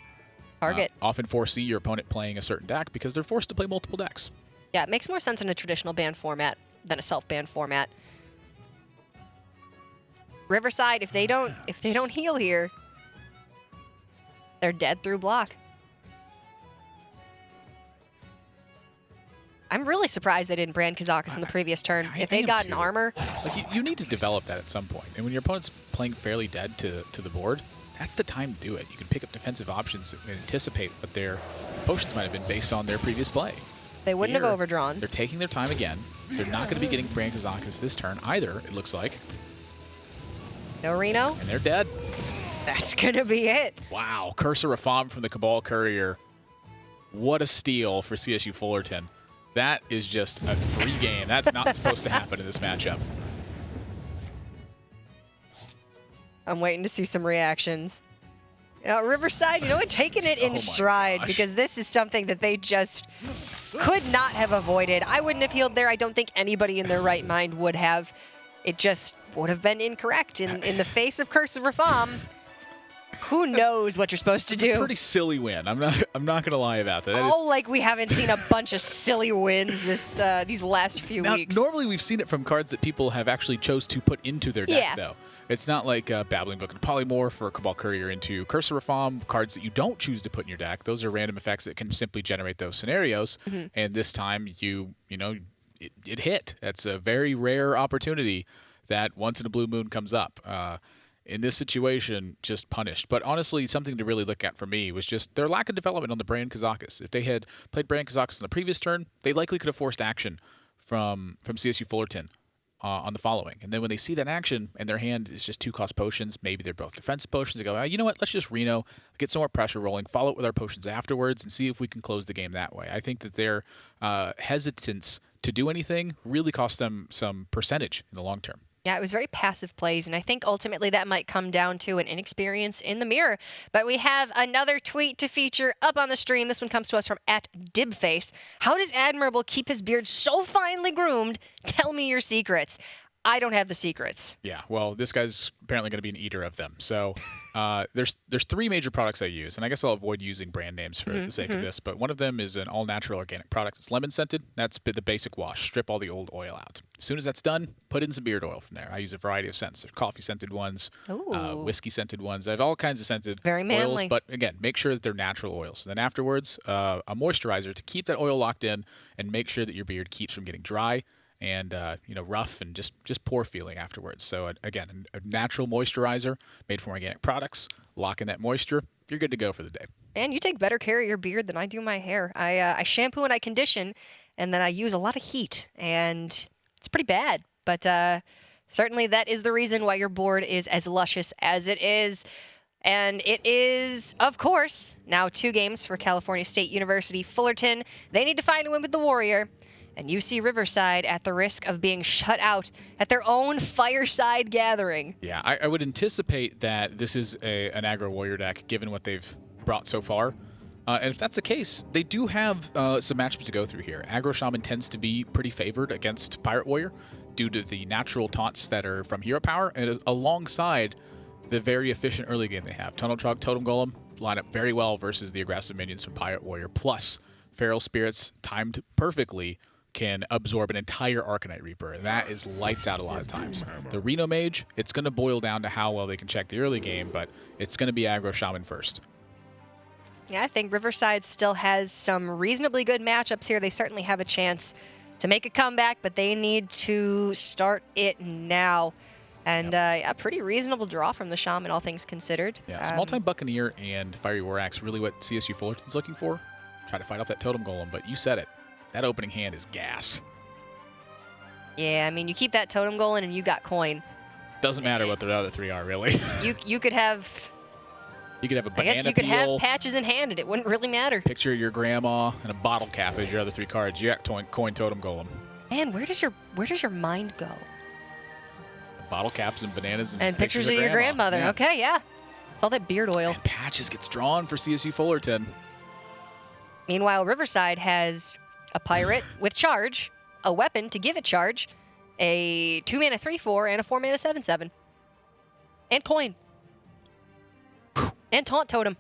Target. often foresee your opponent playing a certain deck because they're forced to play multiple decks. Yeah, it makes more sense in a traditional ban format than a self-ban format. Riverside, if they don't heal here, they're dead through block. I'm really surprised they didn't brand Kazakus in the previous turn. If they'd gotten armor. Like you need to develop that at some point. And when your opponent's playing fairly dead to the board, that's the time to do it. You can pick up defensive options and anticipate what their potions might have been based on their previous play. They wouldn't have overdrawn. They're taking their time again. They're not going to be getting brand Kazakus this turn either, it looks like. No Reno? And they're dead. That's going to be it. Wow. Curse of Rapham from the Cabal Courier. What a steal for CSU Fullerton. That is just a free game. That's not supposed to happen in this matchup. I'm waiting to see some reactions. Riverside, you know what? Taking it in stride, because this is something that they just could not have avoided. I wouldn't have healed there. I don't think anybody in their right mind would have. It just would have been incorrect. In the face of Curse of Rapham, who knows what you're supposed to do? It's a pretty silly win. I'm not gonna lie about that. Like we haven't seen a bunch of silly wins these last few weeks. Normally we've seen it from cards that people have actually chose to put into their deck, though. It's not like Babbling Book and Polymorph or Cabal Courier into Curse of Rapham, cards that you don't choose to put in your deck. Those are random effects that can simply generate those scenarios. And this time, it hit. That's a very rare opportunity that once in a blue moon comes up. In this situation, just punished. But honestly, something to really look at for me was just their lack of development on the Brand Kazakus. If they had played Brand Kazakus in the previous turn, they likely could have forced action from CSU Fullerton on the following. And then when they see that action and their hand is just 2-cost potions, maybe they're both defensive potions, they go, you know what, let's just Reno, get some more pressure rolling, follow it with our potions afterwards, and see if we can close the game that way. I think that their hesitance to do anything really cost them some percentage in the long term. Yeah, it was very passive plays, and I think ultimately that might come down to an inexperience in the mirror. But we have another tweet to feature up on the stream. This one comes to us from @Dibface. How does Admirable keep his beard so finely groomed? Tell me your secrets. I don't have the secrets. Yeah, well, this guy's apparently going to be an eater of them. So there's 3 major products I use, and I guess I'll avoid using brand names for the sake of this, but one of them is an all-natural organic product. It's lemon-scented. That's the basic wash. Strip all the old oil out. As soon as that's done, put in some beard oil from there. I use a variety of scents. There's coffee-scented ones, whiskey-scented ones. I have all kinds of scented oils, but again, make sure that they're natural oils. And then afterwards, a moisturizer to keep that oil locked in and make sure that your beard keeps from getting dry and rough and just poor feeling afterwards. So again, a natural moisturizer made from organic products. Lock in that moisture. You're good to go for the day. And you take better care of your beard than I do my hair. I shampoo and I condition, and then I use a lot of heat, and it's pretty bad. But certainly that is the reason why your board is as luscious as it is. And it is, of course, now 2 games for California State University Fullerton. They need to find a win with the Warrior. And UC Riverside at the risk of being shut out at their own fireside gathering. Yeah, I would anticipate that this is an aggro warrior deck, given what they've brought so far. And if that's the case, they do have some matchups to go through here. Aggro Shaman tends to be pretty favored against Pirate Warrior due to the natural taunts that are from hero power, and alongside the very efficient early game they have. Tunnel Trog, Totem Golem, line up very well versus the aggressive minions from Pirate Warrior. Plus, Feral Spirits, timed perfectly, can absorb an entire Arcanite Reaper. And that is lights out a lot of times. The Reno Mage, it's going to boil down to how well they can check the early game, but it's going to be aggro Shaman first. Yeah, I think Riverside still has some reasonably good matchups here. They certainly have a chance to make a comeback, but they need to start it now. And a pretty reasonable draw from the Shaman, all things considered. Yeah, Small-Time Buccaneer and Fiery War Axe, really what CSU Fullerton's looking for. Try to fight off that Totem Golem, but you said it. That opening hand is gas. Yeah, I mean, you keep that Totem Golem and you got coin. Doesn't matter what the other three are, really. You could have... You could have a I banana guess you could peel, have patches in hand and it wouldn't really matter. picture of your grandma, and a bottle cap as your other three cards. You got coin Totem Golem. Man, where does your mind go? Bottle caps and bananas And pictures of your grandmother. Yeah. Okay, yeah. It's all that beard oil. And patches gets drawn for CSU Fullerton. Meanwhile, Riverside has a pirate with charge, a weapon to give it charge, a 2-mana 3/4, and a 4-mana 7/7. And coin. And taunt totem.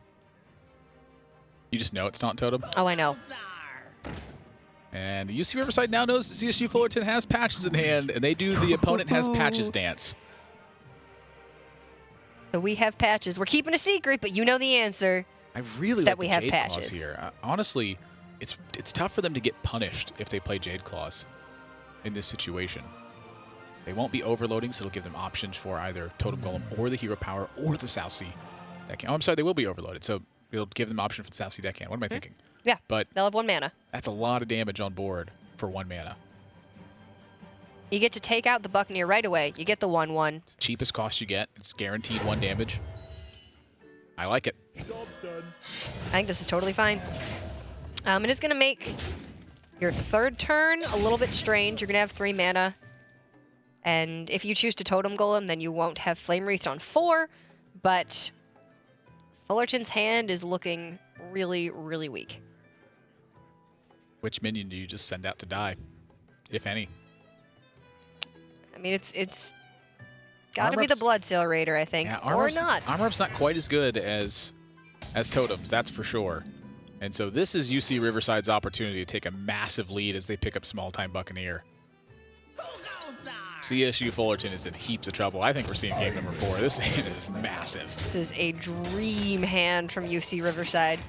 You just know it's Taunt Totem. Oh, I know. And UC Riverside now knows that CSU Fullerton has patches in hand, and they do the opponent has patches dance. So we have patches. We're keeping a secret, but you know the answer. I really That like we the have Jade Claws patches. here. Honestly, it's tough for them to get punished if they play Jade Claws in this situation. They won't be overloading, so it'll give them options for either Totem Golem or the Hero Power or the South Sea deckhand. Oh, I'm sorry, they will be overloaded, so it'll give them option for the South Sea deckhand. What am I thinking? Yeah, But they'll have 1 mana. that's a lot of damage on board for 1 mana. You get to take out the Buccaneer right away. You get the 1/1. Cheapest cost you get. It's guaranteed 1 damage. I like it. I think this is totally fine. And it's going to make your 3rd turn a little bit strange. You're going to have 3 mana. And if you choose to Totem Golem, then you won't have Flame Wreath on 4. But Fullerton's hand is looking really, really weak. Which minion do you just send out to die, if any? I mean, it's got to be the Bloodsail Raider, I think, Yeah, or not. Armor Up's not quite as good as Totems, that's for sure. And so this is UC Riverside's opportunity to take a massive lead as they pick up Small-Time Buccaneer. CSU Fullerton is in heaps of trouble. I think we're seeing game number 4. This hand is massive. This is a dream hand from UC Riverside.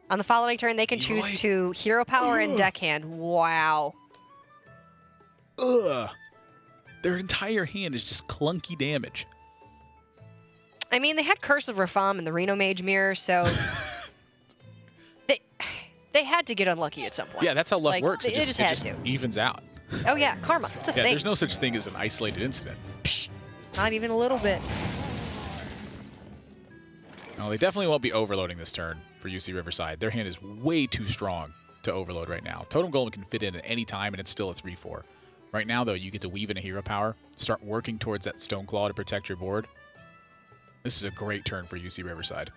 On the following turn, they can choose to Hero Power and Deckhand. Wow. Ugh. Their entire hand is just clunky damage. I mean, they had Curse of Rafam and the Reno Mage Mirror, so they had to get unlucky at some point. Yeah, that's how luck works. It just had to. Evens out. Oh yeah, karma. It's a Yeah, thing. there's no such thing as an isolated incident. Psh, not even a little bit. No, they definitely won't be overloading this turn for UC Riverside. Their hand is way too strong to overload right now. Totem Golem can fit in at any time, and it's still a 3/4. Right now, though, you get to weave in a Hero Power, start working towards that Stone Claw to protect your board. This is a great turn for UC Riverside.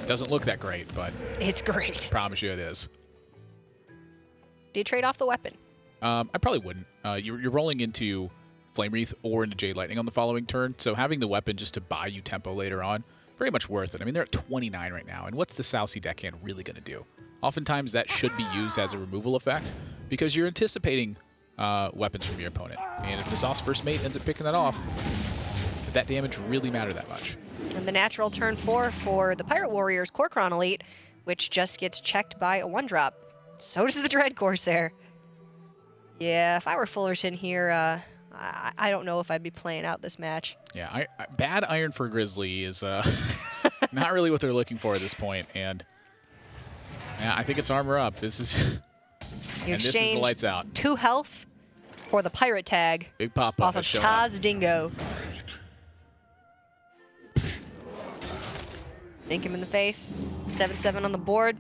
Doesn't look that great, but It's great. I promise you it is. Do you trade off the weapon? I probably wouldn't. You're rolling into Flame Wreath or into Jade Lightning on the following turn, so having the weapon just to buy you tempo later on, very much worth it. I mean, they're at 29 right now, and what's the South Sea deckhand really going to do? Oftentimes, that should be used as a removal effect because you're anticipating weapons from your opponent. And if Nisaf's first mate ends up picking that off, did that damage really matter that much? And the natural turn 4 for the Pirate Warriors Corcoran Elite, which just gets checked by a 1-drop. So does the Dread Corsair. Yeah, if I were Fullerton here, I don't know if I'd be playing out this match. Yeah, bad Iron for Grizzly is not really what they're looking for at this point, and yeah, I think it's Armor Up. This is You and this is the lights out. 2 health for the Pirate tag Big pop off of Taz Dingo. Dink him in the face. 7/7 on the board.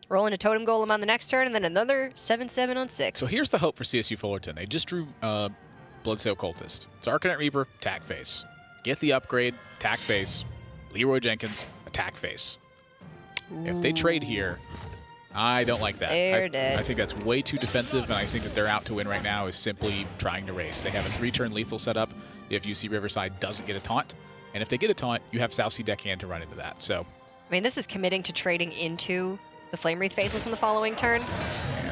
Rolling a Totem Golem on the next turn, and then another 7/7 on 6. So here's the hope for CSU Fullerton. They just drew Bloodsail Cultist. It's Arcanite Reaper, attack face. Get the upgrade, attack face. Leroy Jenkins, attack face. If they trade here, I don't like that. They're dead. I think that's way too defensive, and I think that they're out to win right now is simply trying to race. They have a 3-turn lethal setup if UC Riverside doesn't get a taunt, And if they get a taunt, you have South Sea Deckhand to run into that. So, I mean, this is committing to trading into the Flame Wreath Faceless in the following turn.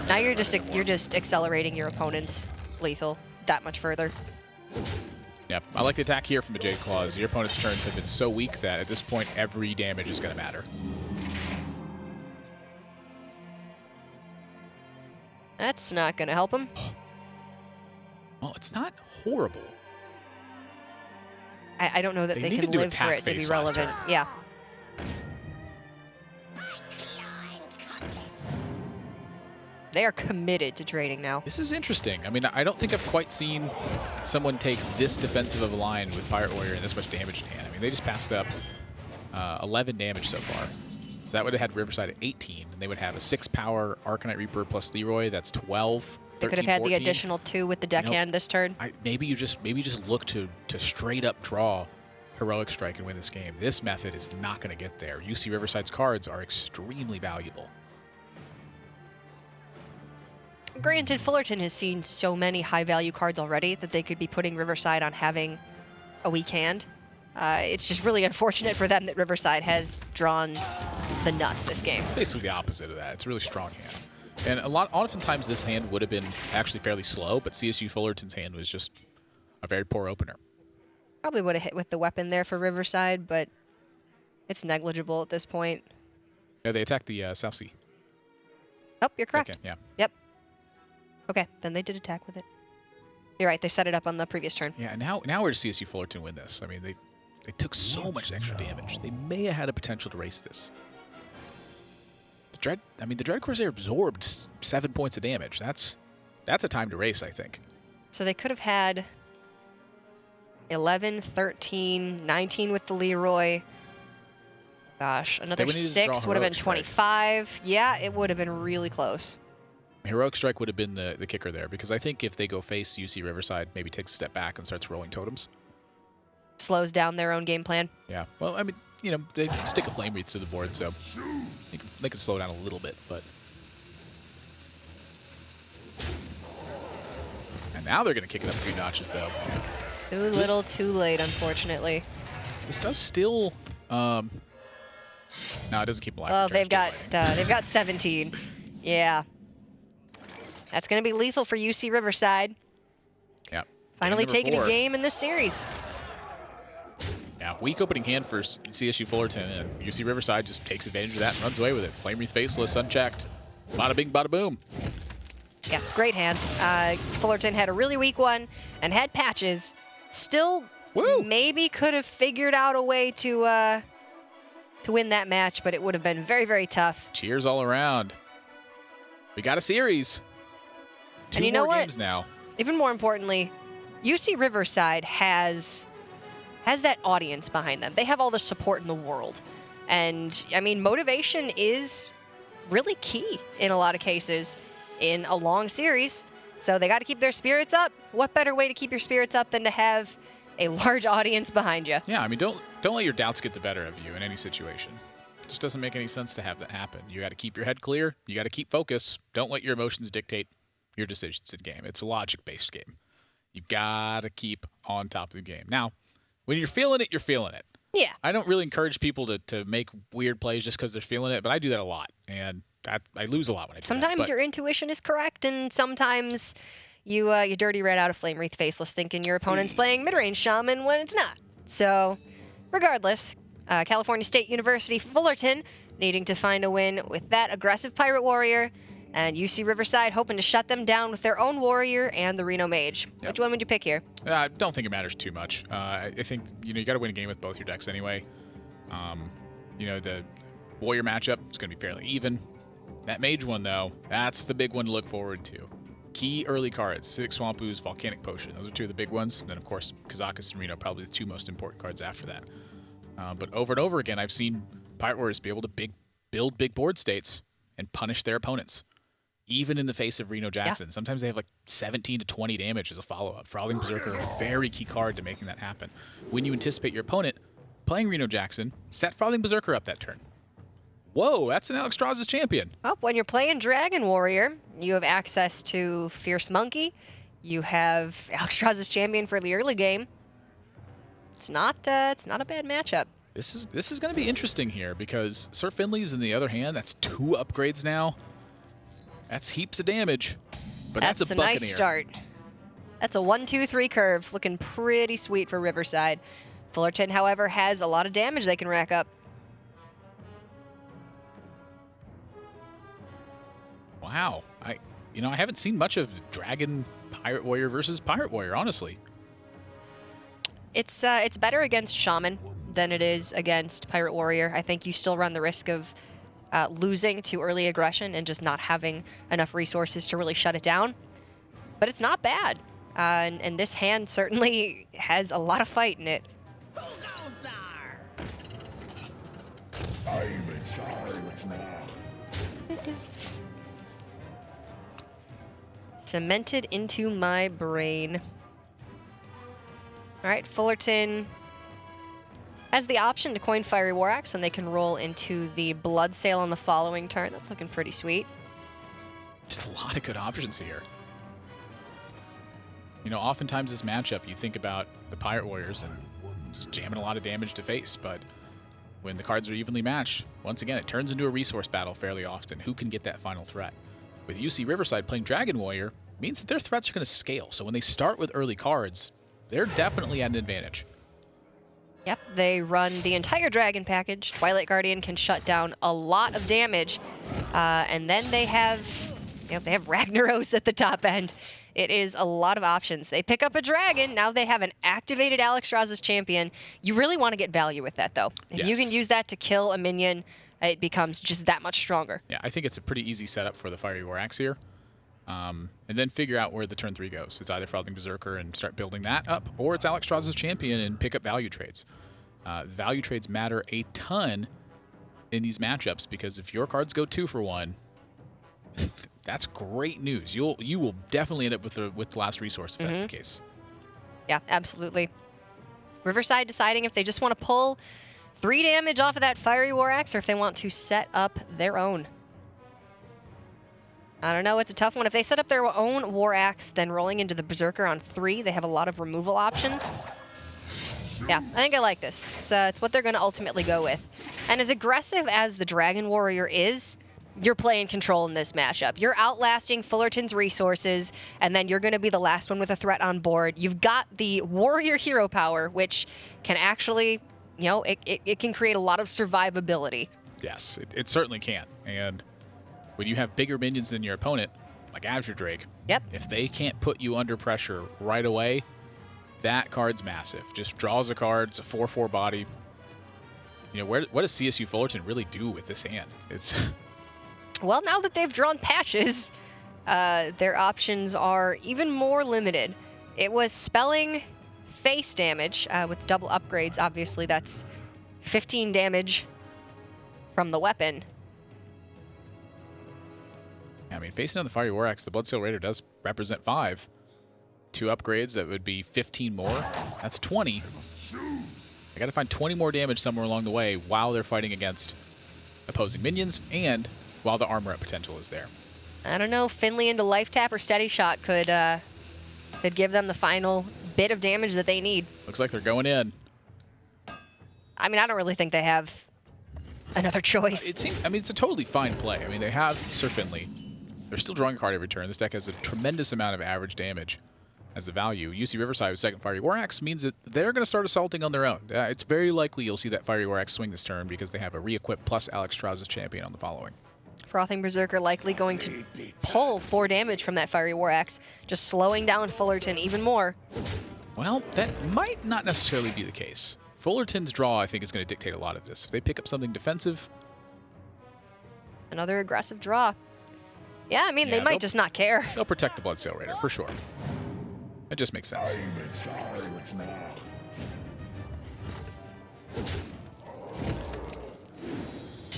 Now you're just accelerating your opponent's lethal that much further. yep. I like the attack here from the Jade Claws. Your opponent's turns have been so weak that at this point, every damage is going to matter. That's not going to help him. Well, it's not horrible. I don't know that They they needed can to live for attack it to be face last relevant. turn. Yeah. They are committed to trading now. This is interesting. I mean, I don't think I've quite seen someone take this defensive of a line with Pirate Warrior and this much damage in hand. I mean, they just passed up 11 damage so far. So that would have had Riverside at 18, and they would have a 6-power Arcanite Reaper plus Leroy. That's 12. They could have had the additional 2 with the deckhand this turn. Maybe you just look to straight up draw Heroic Strike and win this game. This method is not going to get there. UC Riverside's cards are extremely valuable. Granted, Fullerton has seen so many high-value cards already that they could be putting Riverside on having a weak hand. It's just really unfortunate for them that Riverside has drawn the nuts this game. It's basically the opposite of that. It's a really strong hand. And oftentimes this hand would have been actually fairly slow, but CSU Fullerton's hand was just a very poor opener. Probably would have hit with the weapon there for Riverside, but it's negligible at this point. Yeah, they attacked the South Sea. Oh, you're correct. Okay, yeah. Yep. Okay, then they did attack with it. You're right, they set it up on the previous turn. Yeah, and now where does CSU Fullerton win this? I mean, they took so much extra damage. They may have had a potential to race this. The Dread Corsair absorbed 7 points of damage. That's a time to race, I think. So they could have had 11, 13, 19 with the Leroy. Gosh, another needed to 6 draw would have been Heroic Strike. 25. Yeah, it would have been really close. Heroic Strike would have been the kicker there, because I think if they go face UC Riverside, maybe takes a step back and starts rolling totems. Slows down their own game plan. Yeah. Well, I mean, they stick a Flame Wreath to the board, so they can slow down a little bit, but... And now they're going to kick it up a few notches, though. Too little, too late, unfortunately. This does still... No, it doesn't keep alive. Well, for turns, they've got 17. Yeah. That's going to be lethal for UC Riverside. Yeah. Finally Game number taking 4. a game in this series. Yeah, weak opening hand for CSU Fullerton, and UC Riverside just takes advantage of that and runs away with it. Flame Wreath Faceless, unchecked. Bada bing, bada boom. Yeah, great hand. Fullerton had a really weak one and had patches. Still, maybe could have figured out a way to win that match, but it would have been very, very tough. Cheers all around. We got a series. And you know more what? games now. Even more importantly, UC Riverside has that audience behind them. They have all the support in the world. And, I mean, motivation is really key in a lot of cases in a long series. So they got to keep their spirits up. What better way to keep your spirits up than to have a large audience behind you? Yeah, I mean, don't let your doubts get the better of you in any situation. It just doesn't make any sense to have that happen. You got to keep your head clear. You got to keep focus. Don't let your emotions dictate your decisions in the game. It's a logic-based game. You got to keep on top of the game. Now, when you're feeling it, you're feeling it. Yeah. I don't really encourage people to make weird plays just because they're feeling it, but I do that a lot, and I lose a lot when I do that. Sometimes your intuition is correct, and sometimes you dirty red out of Flame Wreath Faceless thinking your opponent's playing mid-range Shaman when it's not. So, regardless, California State University Fullerton needing to find a win with that aggressive Pirate Warrior, and UC Riverside hoping to shut them down with their own Warrior and the Reno Mage. Yep. Which one would you pick here? I don't think it matters too much. I think you got to win a game with both your decks anyway. The Warrior matchup is going to be fairly even. That Mage one, though, that's the big one to look forward to. Key early cards, Acidic Swamp Ooze, Volcanic Potion. Those are two of the big ones. And then, of course, Kazakus and Reno, probably the two most important cards after that. But over and over again, I've seen Pirate Warriors be able to build big board states and punish their opponents, even in the face of Reno Jackson. Yeah. Sometimes they have like 17 to 20 damage as a follow-up. Frothing Berserker, a very key card to making that happen. When you anticipate your opponent playing Reno Jackson, set Frothing Berserker up that turn. Whoa, that's an Alex Strauss' champion. Well, when you're playing Dragon Warrior, you have access to Fierce Monkey. You have Alex Strauss' champion for the early game. It's not a bad matchup. This is going to be interesting here because Sir Finley's, on the other hand, that's 2 upgrades now. That's heaps of damage, but that's a Buccaneer. Nice start. That's a 1-2-3 curve, looking pretty sweet for Riverside. Fullerton, however, has a lot of damage they can rack up. Wow, I haven't seen much of Dragon Pirate Warrior versus Pirate Warrior, honestly. It's better against Shaman than it is against Pirate Warrior. I think you still run the risk of losing to early aggression and just not having enough resources to really shut it down. But it's not bad. And this hand certainly has a lot of fight in it. Who goes there? I'm in charge now. Cemented into my brain. All right, Fullerton has the option to coin Fiery War Axe, and they can roll into the Blood Sail on the following turn. That's looking pretty sweet. Just a lot of good options here. Oftentimes this matchup, you think about the Pirate Warriors and just jamming a lot of damage to face, but when the cards are evenly matched, once again, it turns into a resource battle fairly often. Who can get that final threat? With UC Riverside playing Dragon Warrior, means that their threats are going to scale. So when they start with early cards, they're definitely at an advantage. Yep, they run the entire Dragon package. Twilight Guardian can shut down a lot of damage, and then they have Ragnaros at the top end. It is a lot of options. They pick up a Dragon. Now they have an activated Alexstrasza's champion. You really want to get value with that, though. If you can use that to kill a minion, it becomes just that much stronger. Yeah, I think it's a pretty easy setup for the Fiery War Axe here. And then figure out where the turn 3 goes. It's either Frothing Berserker and start building that up, or it's Alexstrasza's champion and pick up value trades. Value trades matter a ton in these matchups because if your cards go 2 for 1, that's great news. You will definitely end up with the last resource if that's the case. Yeah, absolutely. Riverside deciding if they just want to pull 3 damage off of that Fiery War Axe or if they want to set up their own. I don't know, it's a tough one. If they set up their own War Axe, then rolling into the Berserker on 3, they have a lot of removal options. Yeah, I think I like this. It's what they're going to ultimately go with. And as aggressive as the Dragon Warrior is, you're playing control in this matchup. You're outlasting Fullerton's resources, and then you're going to be the last one with a threat on board. You've got the Warrior hero power, which can actually, it can create a lot of survivability. Yes, it certainly can. And when you have bigger minions than your opponent, like Azure Drake, if they can't put you under pressure right away, that card's massive. Just draws a card, it's a 4/4 body. What does CSU Fullerton really do with this hand? It's well, now that they've drawn patches, their options are even more limited. It was spelling face damage with double upgrades. Obviously, that's 15 damage from the weapon. I mean, facing on the Fiery War Axe, the Bloodsail Raider does represent 5. 2 upgrades, that would be 15 more. That's 20. I got to find 20 more damage somewhere along the way while they're fighting against opposing minions and while the armor up potential is there. I don't know. Finley into Life Tap or Steady Shot could give them the final bit of damage that they need. Looks like they're going in. I mean, I don't really think they have another choice. It's a totally fine play. I mean, they have Sir Finley. They're still drawing a card every turn. This deck has a tremendous amount of average damage as the value. UC Riverside with second Fiery War Axe means that they're going to start assaulting on their own. It's very likely you'll see that Fiery War Axe swing this turn because they have a re-equip plus Alexstrasza's champion on the following. Frothing Berserker likely going to pull 4 damage from that Fiery War Axe, just slowing down Fullerton even more. Well, that might not necessarily be the case. Fullerton's draw, I think, is going to dictate a lot of this. If they pick up something defensive... Another aggressive draw. Yeah, I mean, they might just not care. They'll protect the Bloodsail Raider, for sure. It just makes sense.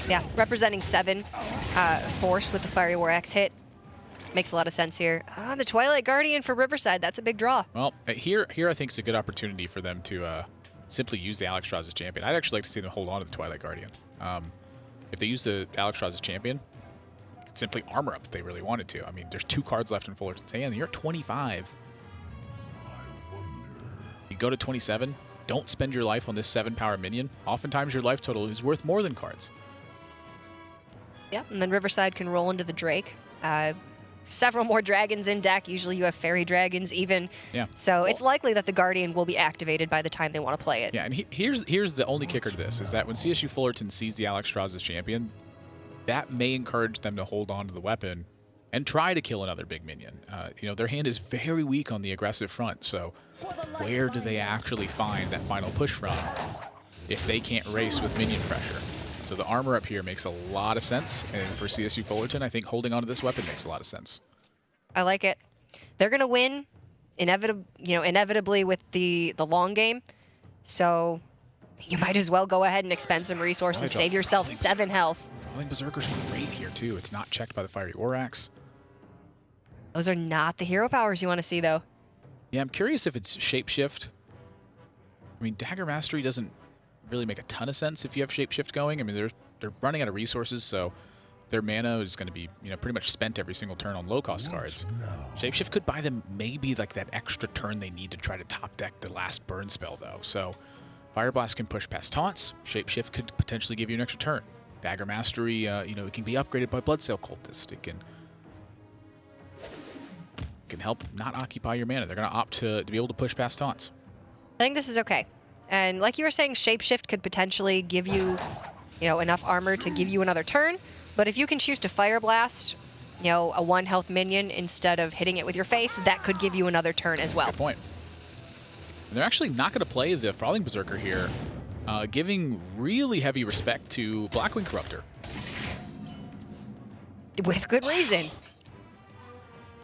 Yeah, representing 7, forced with the Fiery War Axe hit. Makes a lot of sense here. The Twilight Guardian for Riverside, that's a big draw. Well, here I think is a good opportunity for them to simply use the Alexstrasza's champion. I'd actually like to see them hold on to the Twilight Guardian. If they use the Alexstrasza's champion, they could simply armor up if they really wanted to. I mean, there's 2 cards left in Fullerton's hand, and you're at 25. You go to 27, don't spend your life on this 7-power minion. Oftentimes your life total is worth more than cards. Yep, and then Riverside can roll into the Drake. Several more dragons in deck. Usually you have fairy dragons even. Yeah. So it's likely that the Guardian will be activated by the time they want to play it. Yeah, and here's the only kicker to this, is that when CSU Fullerton sees the Alex Strauss as champion, that may encourage them to hold on to the weapon and try to kill another big minion. You know, their hand is very weak on the aggressive front, so where do they actually find that final push from if they can't race with minion pressure? So the armor up here makes a lot of sense, and for CSU Fullerton, I think holding onto this weapon makes a lot of sense. I like it. They're going to win inevitably with the long game. So you might as well go ahead and expend some resources, save yourself 7 health. Falling Berserker's great here, too. It's not checked by the Fiery Orax. Those are not the hero powers you want to see, though. Yeah, I'm curious if it's Shapeshift. I mean, Dagger Mastery doesn't really make a ton of sense if you have Shapeshift going. I mean, they're running out of resources, so their mana is going to be, you know, pretty much spent every single turn on low-cost cards. Shapeshift could buy them maybe like that extra turn they need to try to top deck the last burn spell, though. So Fire Blast can push past taunts. Shapeshift could potentially give you an extra turn. Dagger Mastery, you know, it can be upgraded by Bloodsail Cultist. It can help not occupy your mana. They're going to opt to be able to push past taunts. I think this is okay. And like you were saying, Shapeshift could potentially give you, you know, enough armor to give you another turn. But if you can choose to Fire Blast, you know, a 1-health minion instead of hitting it with your face, that could give you another turn as well. That's a good point. And they're actually not going to play the Frothing Berserker here, giving really heavy respect to Blackwing Corruptor. With good reason.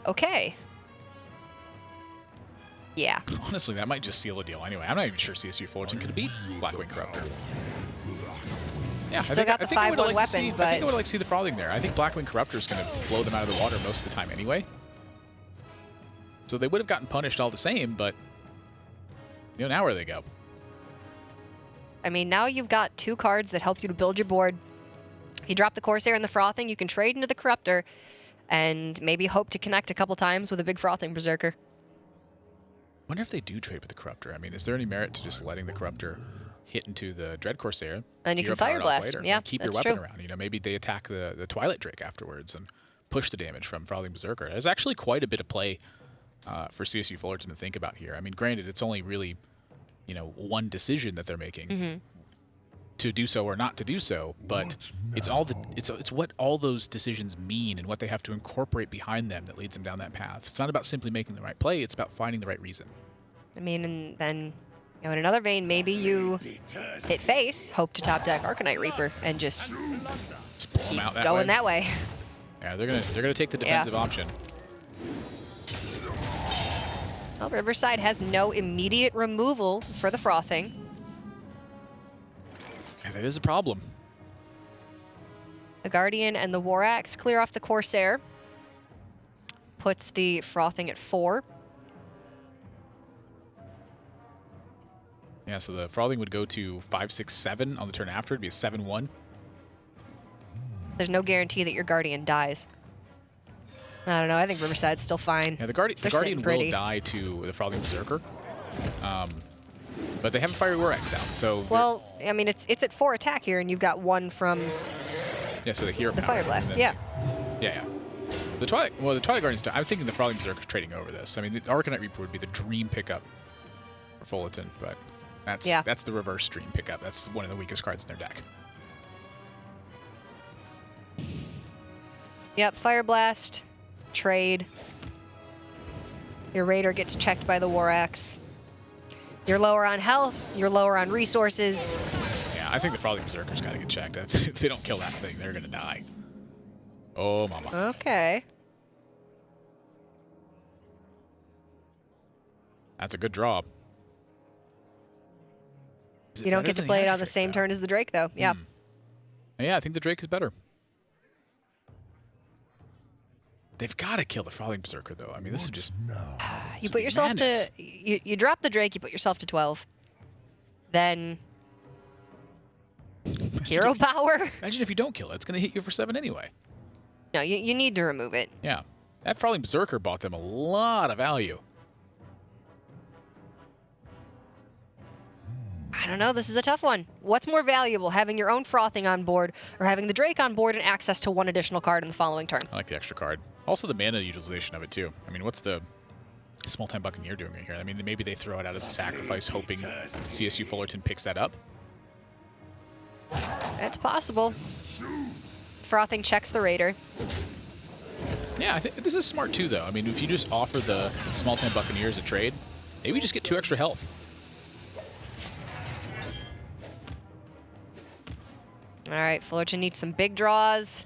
Okay. Yeah. Honestly, that might just seal the deal anyway. I'm not even sure CSU Fullerton could beat Blackwing Corruptor. Yeah, Still got the 5/1 weapon, but I think I would like to see the Frothing there. I think Blackwing Corruptor is going to blow them out of the water most of the time anyway. So they would have gotten punished all the same, but you know, now where do they go? I mean, now you've got 2 cards that help you to build your board. You drop the Corsair and the Frothing, you can trade into the Corruptor, and maybe hope to connect a couple times with a big Frothing Berserker. Wonder if they do trade with the Corruptor. I mean, is there any merit to just letting the Corruptor hit into the Dread Corsair? And you can Fire Blast. Yeah, keep your weapon around. You know, maybe they attack the Twilight Drake afterwards and push the damage from Frothing Berserker. There's actually quite a bit of play for CSU Fullerton to think about here. I mean, granted, it's only really, you know, one decision that they're making to do so or not to do so, but it's what all those decisions mean and what they have to incorporate behind them that leads them down that path. It's not about simply making the right play, it's about finding the right reason. I mean, and then, you know, in another vein, maybe you hit face, hope to top deck Arcanite Reaper, and just pull them out going that way. Yeah, they're gonna take the defensive option. Well, Riverside has no immediate removal for the Frothing. Yeah, that is a problem. The Guardian and the War Axe clear off the Corsair. Puts the Frothing at 4. Yeah, so the Frothing would go to 5, 6, 7 on the turn after. It'd be a 7-1. There's no guarantee that your Guardian dies. I don't know. I think Riverside's still fine. Yeah, the Guardian will die to the Frothing Berserker. But they have a Fiery Orax down, so... Well, I mean, it's at 4 attack here, and you've got 1 from... Yeah, so the hero the power. Fire Blast, yeah. Yeah. The Twilight Guardian's done. I'm thinking the Frothing Berserker's trading over this. I mean, the Arcanite Reaper would be the dream pickup for Fullerton, but that's the reverse dream pickup. That's one of the weakest cards in their deck. Yep, Fire Blast, trade. Your Raider gets checked by the War Axe. You're lower on health, you're lower on resources. Yeah, I think the Frothing Berserker's got to get checked. If they don't kill that thing, they're going to die. Oh, mama. Okay. That's a good draw. You don't get to play it on the same turn as the Drake, though. Yeah. Yeah, I think the Drake is better. They've got to kill the Frothing Berserker, though. I mean, this is just... You put yourself to... You drop the Drake, you put yourself to 12. Then... Hero power? Imagine if you don't kill it. It's going to hit you for 7 anyway. No, you need to remove it. Yeah. That Frothing Berserker bought them a lot of value. I don't know. This is a tough one. What's more valuable, having your own frothing on board or having the Drake on board and access to one additional card in the following turn? I like the extra card. Also the mana utilization of it, too. I mean, what's the Small-Time Buccaneer doing here? I mean, maybe they throw it out as a sacrifice, hoping CSU Fullerton picks that up. That's possible. Frothing checks the Raider. Yeah, I think this is smart, too, though. I mean, if you just offer the Small-Time Buccaneer as a trade, maybe just get 2 extra health. All right, Fullerton needs some big draws.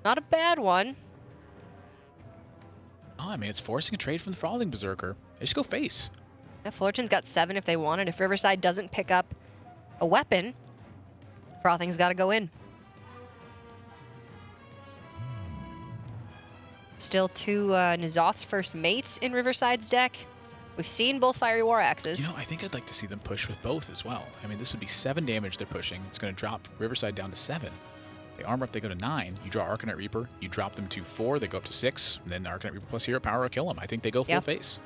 Not a bad one. Oh, I mean, it's forcing a trade from the Frothing Berserker. They just go face. Yeah, Fullerton's got 7 if they want it. If Riverside doesn't pick up a weapon, Frothing's got to go in. Still 2 N'Zoth's first mates in Riverside's deck. We've seen both Fiery War Axes. You know, I think I'd like to see them push with both as well. I mean, this would be 7 damage they're pushing. It's going to drop Riverside down to 7. They armor up, they go to 9. You draw Arcanite Reaper. You drop them to 4. They go up to 6. And then Arcanite Reaper plus Hero Power will kill them. I think they go full face.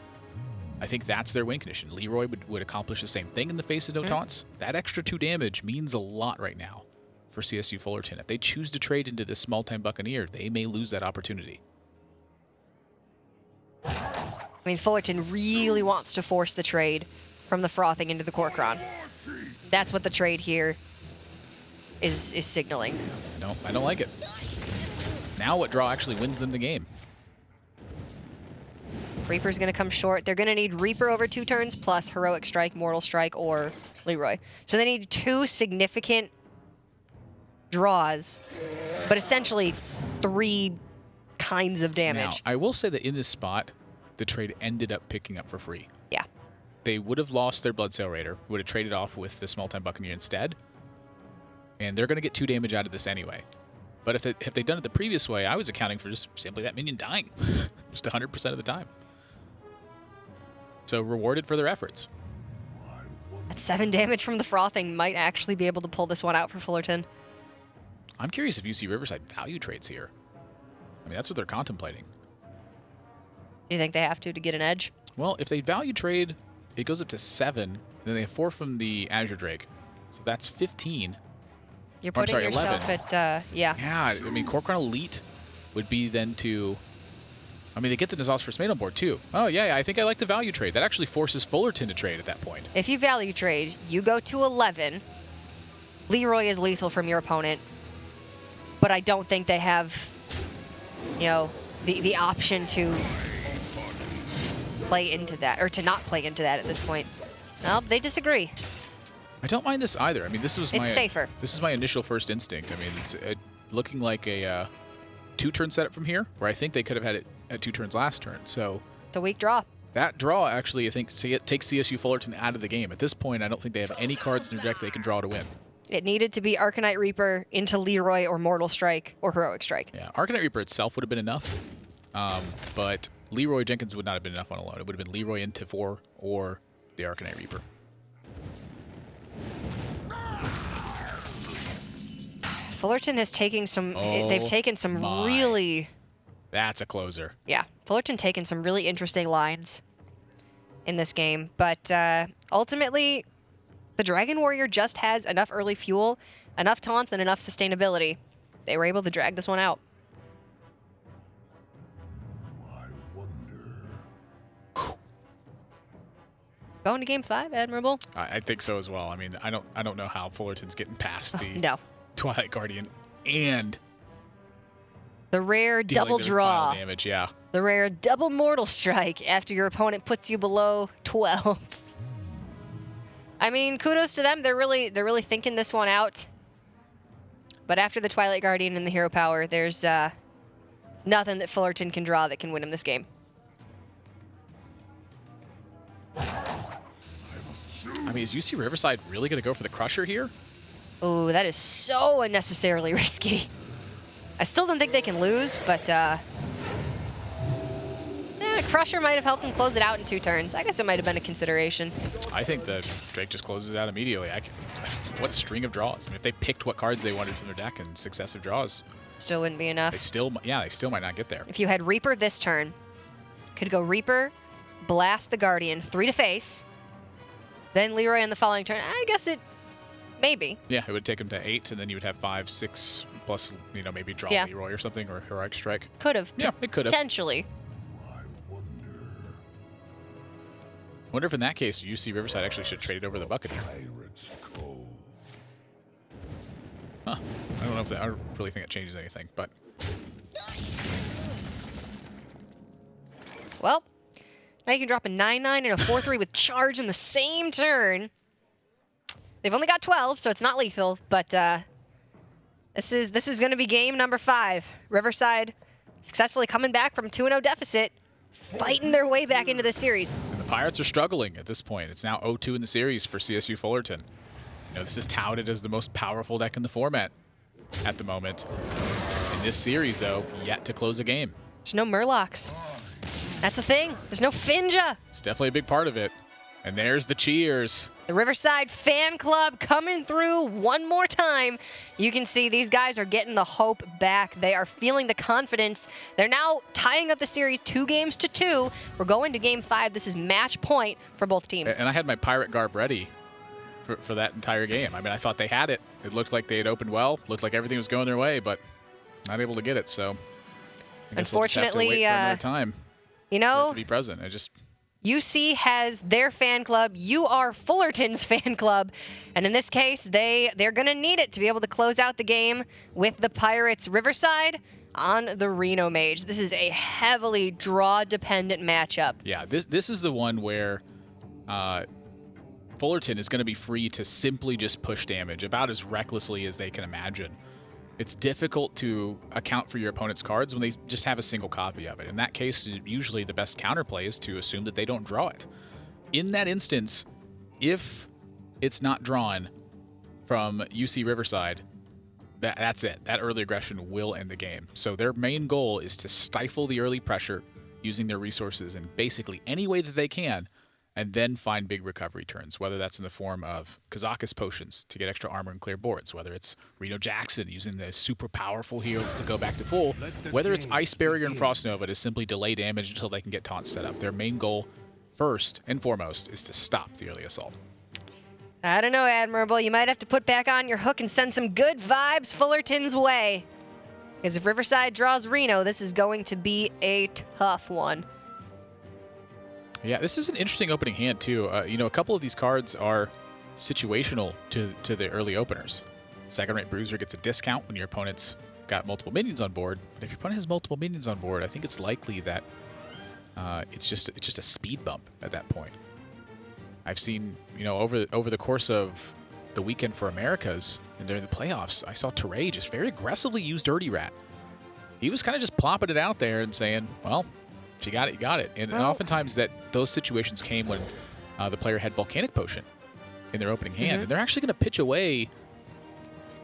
I think that's their win condition. Leroy would accomplish the same thing in the face of no taunts. That extra 2 damage means a lot right now for CSU Fullerton. If they choose to trade into this Small-Time Buccaneer, they may lose that opportunity. I mean, Fullerton really wants to force the trade from the Frothing into the Kor'kron. That's what the trade here is signaling. No, I don't like it. Now what draw actually wins them the game? Reaper's going to come short. They're going to need Reaper over 2 turns plus Heroic Strike, Mortal Strike, or Leroy. So they need 2 significant draws, but essentially 3 kinds of damage. Now, I will say that in this spot, the trade ended up picking up for free. Yeah. They would have lost their Bloodsail Raider, would have traded off with the Small-Time Buccaneer instead, and they're going to get 2 damage out of this anyway. But if they'd done it the previous way, I was accounting for just simply that minion dying, just 100% of the time. So rewarded for their efforts. That 7 damage from the Frothing might actually be able to pull this one out for Fullerton. I'm curious if you see Riverside value trades here. I mean, that's what they're contemplating. Do you think they have to get an edge? Well, if they value trade, it goes up to 7. Then they have 4 from the Azure Drake. So that's 15. You're putting yourself 11. at, yeah. Yeah, I mean, Kor'kron Elite would be then to... I mean, they get the N'Zoth's first mate on board, too. Oh, yeah, I think I like the value trade. That actually forces Fullerton to trade at that point. If you value trade, you go to 11. Leroy is lethal from your opponent. But I don't think they have, you know, the option to play into that, or to not play into that at this point. Well, they disagree. I don't mind this either. I mean, this was It's safer. This is my initial first instinct. I mean, it's looking like a 2-turn setup from here, where I think they could have had it at 2 turns last turn. So It's a weak draw. that draw actually, I think, takes CSU Fullerton out of the game. At this point, I don't think they have any cards in their deck they can draw to win. It needed to be Arcanite Reaper into Leroy or Mortal Strike or Heroic Strike. Yeah, Arcanite Reaper itself would have been enough, but Leroy Jenkins would not have been enough on alone. It would have been Leroy into 4 or the Arcanite Reaper. Fullerton has taken some. They've taken some my. really. That's a closer. Yeah, Fullerton taken some really interesting lines in this game, but ultimately, the Dragon Warrior just has enough early fuel, enough taunts, and enough sustainability. They were able to drag this one out. Going to Game 5, Admirable? I think so as well. I mean, I don't know how Fullerton's getting past the No. Twilight Guardian and The rare dealing double the draw. final damage. Yeah. The rare double Mortal Strike after your opponent puts you below 12. I mean, kudos to them. They're really thinking this one out. But after the Twilight Guardian and the Hero Power, there's nothing that Fullerton can draw that can win him this game. I mean, is UC Riverside really going to go for the Crusher here? Oh, that is so unnecessarily risky. I still don't think they can lose, but Crusher might have helped them close it out in 2 turns. I guess it might have been a consideration. I think the Drake just closes it out immediately. What string of draws? I mean, if they picked what cards they wanted from their deck and successive draws, Still wouldn't be enough. they still might not get there. If you had Reaper this turn, could go Reaper, blast the Guardian, 3 to face, Then Leroy in the following turn. I guess it maybe. Yeah, it would take him to 8, and then you would have 5, 6 plus, maybe draw Yeah. Leroy or something, or Heroic Strike. Could have. Yeah, it could have. Potentially. Wonder if in that case UC Riverside actually should trade it over the Buccaneer. Huh. I don't know if that, I don't really think it changes anything, but Well, now you can drop a 9-9 and a 4-3 with charge in the same turn. They've only got 12, so it's not lethal, but this is going to be game number 5. Riverside successfully coming back from 2-0 deficit, fighting their way back into the series. and the Pirates are struggling at this point. It's now 0-2 in the series for CSU Fullerton. This is touted as the most powerful deck in the format at the moment. In this series, though, yet to close a game. There's no Murlocs. That's the thing. There's no Finja. It's definitely a big part of it. And there's the cheers. The Riverside fan club coming through one more time. You can see these guys are getting the hope back. They are feeling the confidence. They're now tying up the series 2-2. We're going to game 5. This is match point for both teams. And I had my Pirate garb ready for that entire game. I mean, I thought they had it. It looked like they had opened well. Looked like everything was going their way, but not able to get it. So I guess we'll just have to Unfortunately, wait for another time you for it know, to be present. UC has their fan club. You are Fullerton's fan club. And in this case, they're going to need it to be able to close out the game with the Pirates. Riverside on the Reno Mage. This is a heavily draw-dependent matchup. Yeah, this is the one where Fullerton is going to be free to simply just push damage about as recklessly as they can imagine. It's difficult to account for your opponent's cards when they just have a single copy of it. In that case, usually the best counterplay is to assume that they don't draw it. In that instance, if it's not drawn from UC Riverside, that's it. That early aggression will end the game. So their main goal is to stifle the early pressure using their resources in basically any way that they can, and then find big recovery turns, whether that's in the form of Kazakus potions to get extra armor and clear boards, whether it's Reno Jackson using the super powerful hero to go back to full, whether it's Ice Barrier and Frost Nova to simply delay damage until they can get taunts set up. Their main goal, first and foremost, is to stop the early assault. I don't know, Admirable. You might have to put back on your hook and send some good vibes Fullerton's way. Because if Riverside draws Reno, this is going to be a tough one. Yeah, this is an interesting opening hand, too. A couple of these cards are situational to the early openers. Second Rate Bruiser gets a discount when your opponent's got multiple minions on board. But if your opponent has multiple minions on board, I think it's likely that it's just a speed bump at that point. I've seen, over the course of the weekend for Americas and during the playoffs, I saw Teray just very aggressively use Dirty Rat. He was kind of just plopping it out there and saying, well, if you got it, you got it. And oftentimes those situations came when the player had Volcanic Potion in their opening hand. And they're actually going to pitch away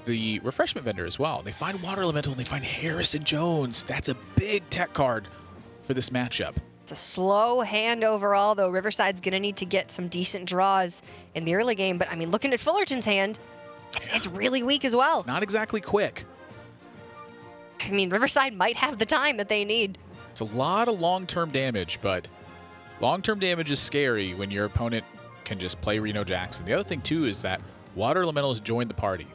the Refreshment Vendor as well. They find Water Elemental and they find Harrison Jones. That's a big tech card for this matchup. It's a slow hand overall, though. Riverside's going to need to get some decent draws in the early game. But, I mean, looking at Fullerton's hand, it's really weak as well. It's not exactly quick. I mean, Riverside might have the time that they need. It's a lot of long-term damage, but long-term damage is scary when your opponent can just play Reno Jackson. The other thing, too, is that Water Elemental has joined the party.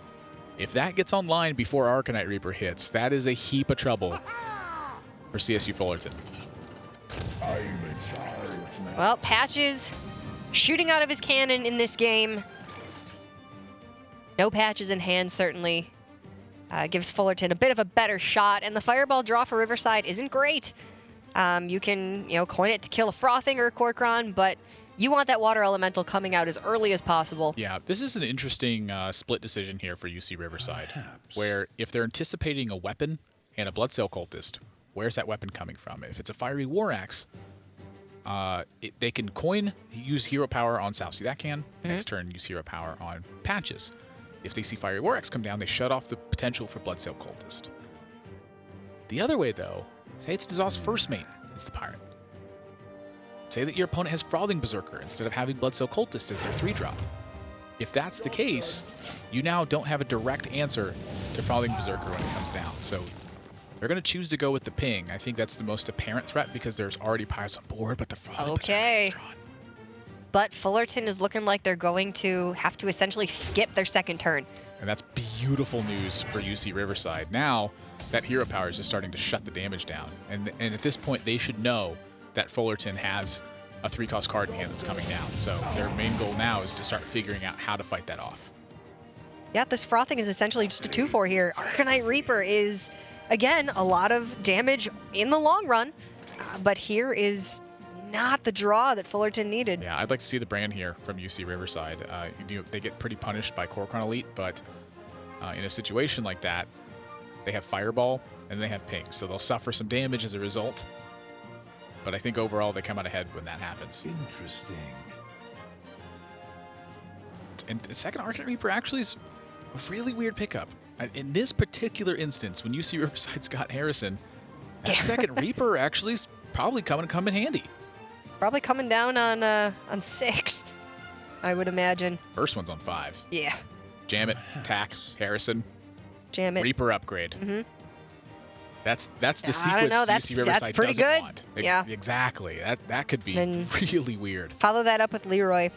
If that gets online before Arcanite Reaper hits, that is a heap of trouble for CSU Fullerton. Well, Patches shooting out of his cannon in this game. No Patches in hand, certainly. Gives Fullerton a bit of a better shot, and the Fireball draw for Riverside isn't great. You can, coin it to kill a Frothing or a Corcoran, but you want that Water Elemental coming out as early as possible. Yeah, this is an interesting split decision here for UC Riverside, where if they're anticipating a weapon and a Bloodsail Cultist, where's that weapon coming from? If it's a Fiery War Axe, they can use Hero Power on South Sea. That can. Next turn, use Hero Power on Patches. If they see Fiery War Axe come down, they shut off the potential for Bloodsail Cultist. The other way, though, say it's Dazaw's first mate is the Pirate. Say that your opponent has Frothing Berserker instead of having Bloodsail Cultist as their 3-drop. If that's the case, you now don't have a direct answer to Frothing Berserker when it comes down. So they're going to choose to go with the ping. I think that's the most apparent threat because there's already Pirates on board, but the Frothing Berserker is drawn. but Fullerton is looking like they're going to have to essentially skip their second turn. And that's beautiful news for UC Riverside. Now, that hero power is just starting to shut the damage down. And at this point, they should know that Fullerton has a 3-cost card in hand that's coming down. So their main goal now is to start figuring out how to fight that off. Yeah, this frothing is essentially just a 2-4 here. Arcanite Reaper is, again, a lot of damage in the long run, but here is not the draw that Fullerton needed. Yeah, I'd like to see the brand here from UC Riverside. They get pretty punished by Kor'kron Elite, but in a situation like that, they have Fireball and they have Ping, so they'll suffer some damage as a result. But I think overall they come out ahead when that happens. Interesting. And the second Arcanite Reaper actually is a really weird pickup. In this particular instance, when UC Riverside's got Harrison, that second Reaper actually is probably come in handy. Probably coming down on 6, I would imagine. First one's on 5. Yeah. Jam it, attack, Harrison, Jam it. Reaper upgrade. Mm-hmm. That's the sequence I don't know. UC Riverside That's pretty doesn't good. want. Yeah. Exactly. That could be Then- really weird. Follow that up with Leroy.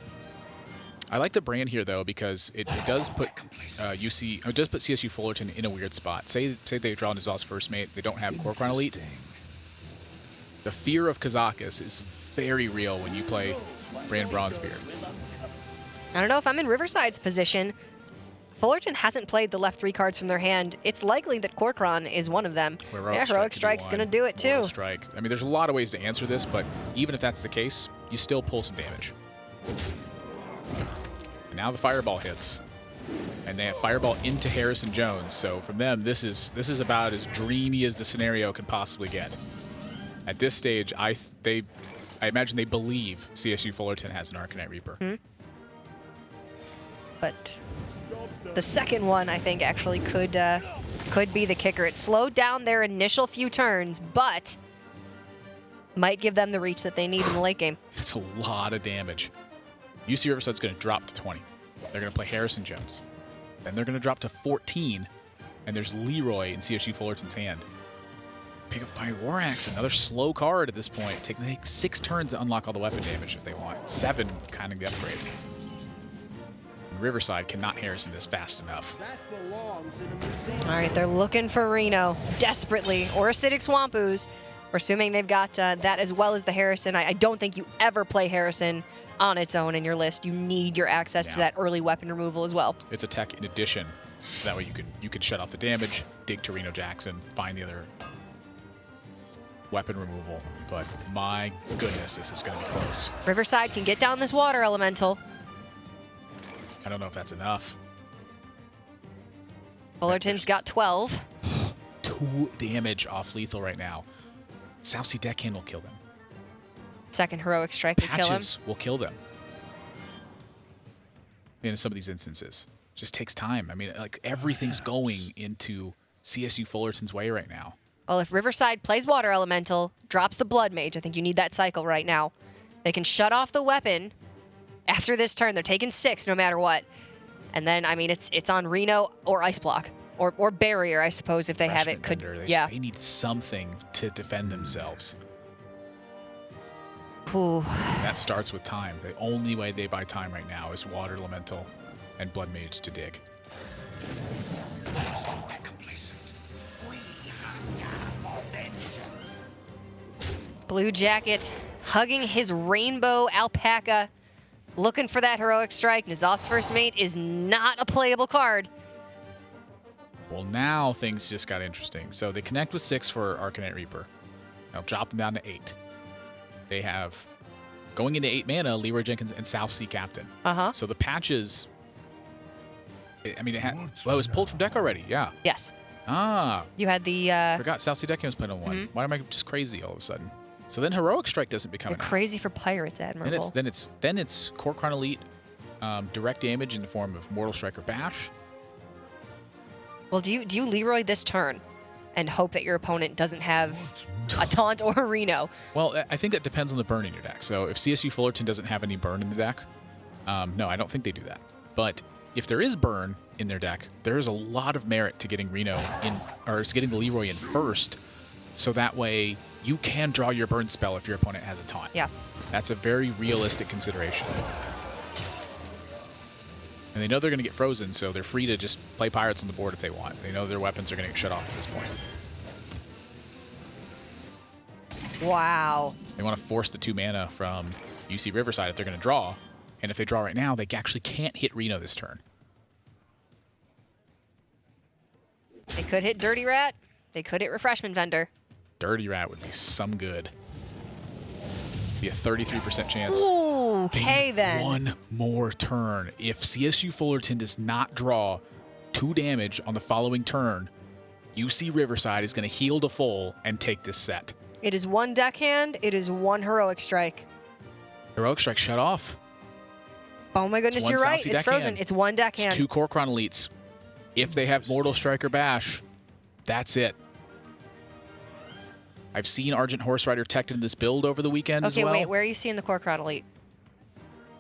I like the brand here though because it does put CSU Fullerton in a weird spot. Say they draw Nizal's first mate, they don't have Kor'kron Elite. The fear of Kazakus is very real when you play Brand Bronzebeard. I don't know if I'm in Riverside's position. Fullerton hasn't played the left 3 cards from their hand. It's likely that Kor'kron is one of them. Heroic Strike's going to do it Mortal too. Strike. I mean, there's a lot of ways to answer this, but even if that's the case, you still pull some damage. And now the Fireball hits. And they have Fireball into Harrison Jones, so from them, this is about as dreamy as the scenario can possibly get. At this stage, I imagine they believe CSU Fullerton has an Arcanite Reaper. But the second one, I think, actually could be the kicker. It slowed down their initial few turns, but might give them the reach that they need in the late game. It's a lot of damage. UC Riverside's going to drop to 20. They're going to play Harrison Jones. Then they're going to drop to 14, and there's Leroy in CSU Fullerton's hand. Pick up Fire War Axe, another slow card at this point. Take 6 turns to unlock all the weapon damage if they want. 7 kind of the upgrade. And Riverside cannot Harrison this fast enough. All right, they're looking for Reno desperately, or Acidic Swamp Ooze. We're assuming they've got that as well as the Harrison. I don't think you ever play Harrison on its own in your list. You need your access to that early weapon removal as well. It's a tech in addition, so that way you could shut off the damage, dig to Reno Jackson, find the other weapon removal. But my goodness, this is going to be close. Riverside can get down this water elemental. I don't know if that's enough. Fullerton's got 12. 2 damage off lethal right now. South Sea Deckhand will kill them. Second Heroic Strike will kill him. Patches will kill them. In some of these instances. Just takes time. I mean, like, everything's going into CSU Fullerton's way right now. Well, if Riverside plays Water Elemental, drops the Blood Mage, I think you need that cycle right now. They can shut off the weapon after this turn. They're taking 6 no matter what. And then, I mean, it's on Reno or Ice Block. Or Barrier, I suppose, if they have it. They need something to defend themselves. Ooh. That starts with time. The only way they buy time right now is Water Elemental and Blood Mage to dig. Blue Jacket hugging his rainbow alpaca, looking for that Heroic Strike. N'Zoth's first mate is not a playable card. Well, now things just got interesting. So they connect with 6 for Arcanite Reaper. I'll drop them down to 8. They have, going into 8 mana, Leroy Jenkins and South Sea Captain. So the patches, I mean, it was pulled from deck already, yeah. Yes. Ah. You had the... Forgot South Sea Deckhand was playing on 1. Why am I just crazy all of a sudden? So then Heroic Strike doesn't become You're crazy for Pirates, Admirable. Then it's Kor'kron Elite, direct damage in the form of Mortal Strike or Bash. Well, do you Leroy this turn and hope that your opponent doesn't have a Taunt or a Reno? Well, I think that depends on the burn in your deck. So if CSU Fullerton doesn't have any burn in the deck, no, I don't think they do that. But if there is burn in their deck, there is a lot of merit to getting Reno in, or getting the Leroy in first, so that way you can draw your burn spell if your opponent has a taunt. Yeah. That's a very realistic consideration. And they know they're going to get frozen, so they're free to just play pirates on the board if they want. They know their weapons are going to get shut off at this point. Wow. They want to force the 2 mana from UC Riverside if they're going to draw. And if they draw right now, they actually can't hit Reno this turn. They could hit Dirty Rat. They could hit Refreshment Vendor. Dirty Rat would be some good. Be a 33% chance. Ooh, okay then. One more turn. If CSU Fullerton does not draw 2 damage on the following turn, UC Riverside is going to heal to full and take this set. It is 1 deckhand. It is 1 Heroic Strike. Heroic Strike shut off. Oh my goodness, you're right. It's frozen. It's 1 deckhand. It's 2 Kor'kron Elites. If they have Mortal Strike or Bash, that's it. I've seen Argent Horse Rider teched into this build over the weekend as well. Okay, wait. Where are you seeing the Kor'kron Elite?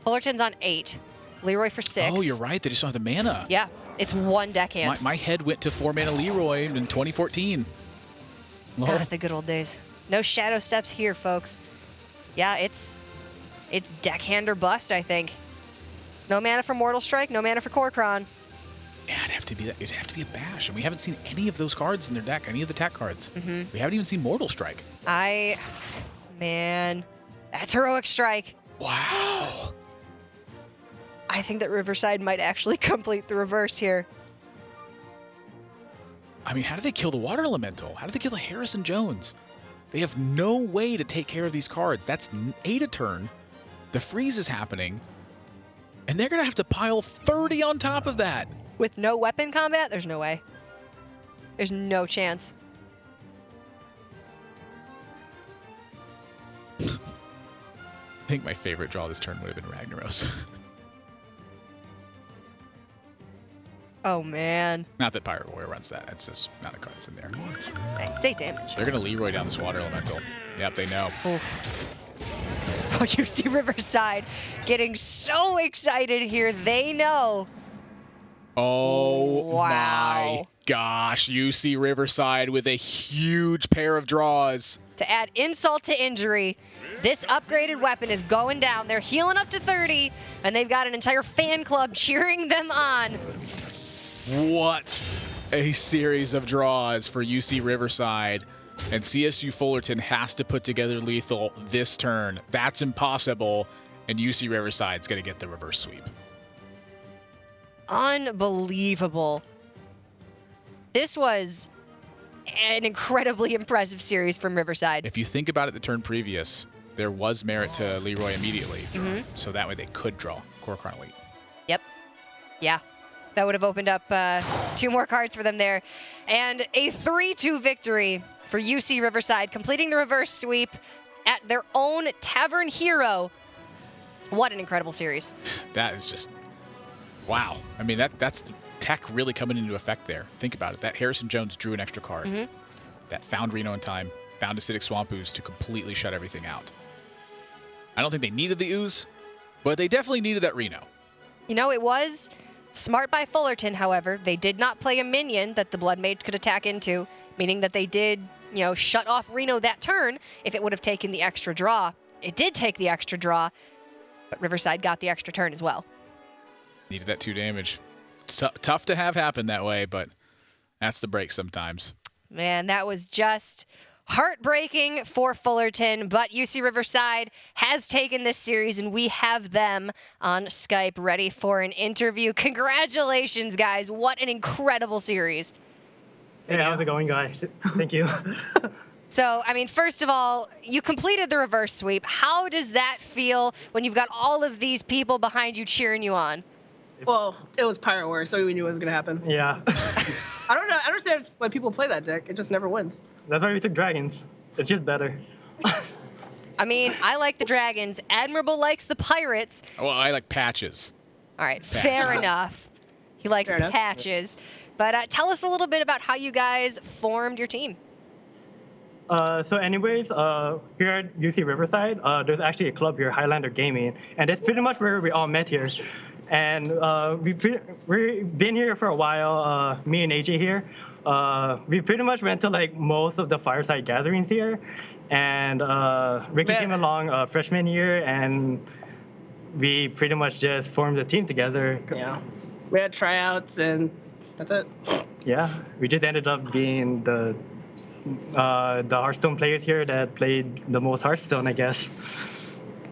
Fullerton's on 8. Leroy for 6. Oh, you're right. They just don't have the mana. Yeah, it's 1 deckhand. My head went to 4 mana Leroy in 2014. Lord. Ah, the good old days. No Shadow Steps here, folks. Yeah, it's deckhand or bust, I think. No mana for Mortal Strike, no mana for Kor'kron. Yeah, it'd have to be a Bash, and we haven't seen any of those cards in their deck, any of the tech cards. We haven't even seen Mortal Strike. Man, that's Heroic Strike. Wow. I think that Riverside might actually complete the reverse here. I mean, how do they kill the Water Elemental? How do they kill the Harrison Jones? They have no way to take care of these cards. That's 8 a turn. The freeze is happening. And they're going to have to pile 30 on top of that. With no weapon combat, there's no way. There's no chance. I think my favorite draw this turn would have been Ragnaros. Oh, man. Not that Pirate Warrior runs that. It's just not a card that's in there. It's 8 damage. They're going to Leroy down this Water Elemental. Yep, they know. Oh, you see Riverside getting so excited here. They know. Oh, wow. My gosh. UC Riverside with a huge pair of draws. To add insult to injury, this upgraded weapon is going down. They're healing up to 30, and they've got an entire fan club cheering them on. What a series of draws for UC Riverside. And CSU Fullerton has to put together lethal this turn. That's impossible. And UC Riverside's going to get the reverse sweep. Unbelievable. This was an incredibly impressive series from Riverside. If you think about it the turn previous, there was merit to Leroy immediately. So that way they could draw Kor'kron Elite. Yep. Yeah. That would have opened up 2 more cards for them there. And a 3-2 victory for UC Riverside, completing the reverse sweep at their own Tavern Hero. What an incredible series. That is just, wow. I mean, that's the tech really coming into effect there. Think about it. That Harrison Jones drew an extra card. That found Reno in time, found Acidic Swamp Ooze to completely shut everything out. I don't think they needed the Ooze, but they definitely needed that Reno. You know, it was smart by Fullerton, however. They did not play a minion that the Blood Mage could attack into, meaning that they did, shut off Reno that turn if it would have taken the extra draw. It did take the extra draw, but Riverside got the extra turn as well. Needed that 2 damage. Tough to have happen that way, but that's the break sometimes. Man, that was just heartbreaking for Fullerton, but UC Riverside has taken this series, and we have them on Skype ready for an interview. Congratulations, guys. What an incredible series. Hey, how's it going, guys? Thank you. So, I mean, first of all, you completed the reverse sweep. How does that feel when you've got all of these people behind you cheering you on? Well, it was Pirate War, so we knew it was going to happen. Yeah. I don't know. I understand why people play that deck. It just never wins. That's why we took dragons. It's just better. I mean, I like the dragons. Admirable likes the pirates. Well, I like patches. All right, fair enough. He likes Fair enough. patches. But tell us a little bit about how you guys formed your team. So anyways, here at UC Riverside, there's actually a club here, Highlander Gaming, and that's pretty much where we all met here. And we've been here for a while, me and AJ here. we pretty much went to like most of the fireside gatherings here, and Ricky Man. came along freshman year, and we pretty much just formed a team together. Yeah. We had tryouts and that's it. Yeah, we just ended up being the Hearthstone players here that played the most Hearthstone, I guess.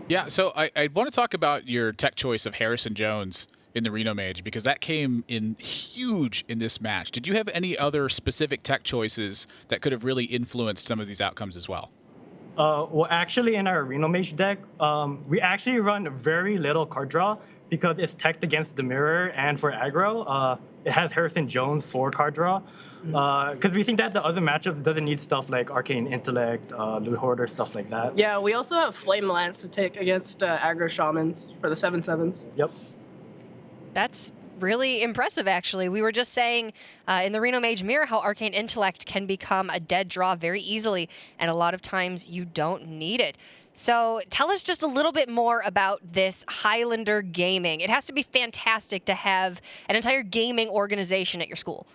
Yeah, so I want to talk about your tech choice of Harrison Jones in the Reno Mage, because that came in huge in this match. Did you have any other specific tech choices that could have really influenced some of these outcomes as well? Well, actually, in our Reno Mage deck, we actually run very little card draw because it's teched against the mirror, and for aggro, it has Harrison Jones for card draw. Because we think that the other matchups doesn't need stuff like Arcane Intellect, Loot Hoarder, stuff like that. Yeah, we also have Flame Lance to take against aggro shamans for the 7/7s. Yep. That's really impressive, actually. We were just saying in the Reno Mage Mirror how Arcane Intellect can become a dead draw very easily, and a lot of times you don't need it. So tell us just a little bit more about this Highlander Gaming. It has to be fantastic to have an entire gaming organization at your school.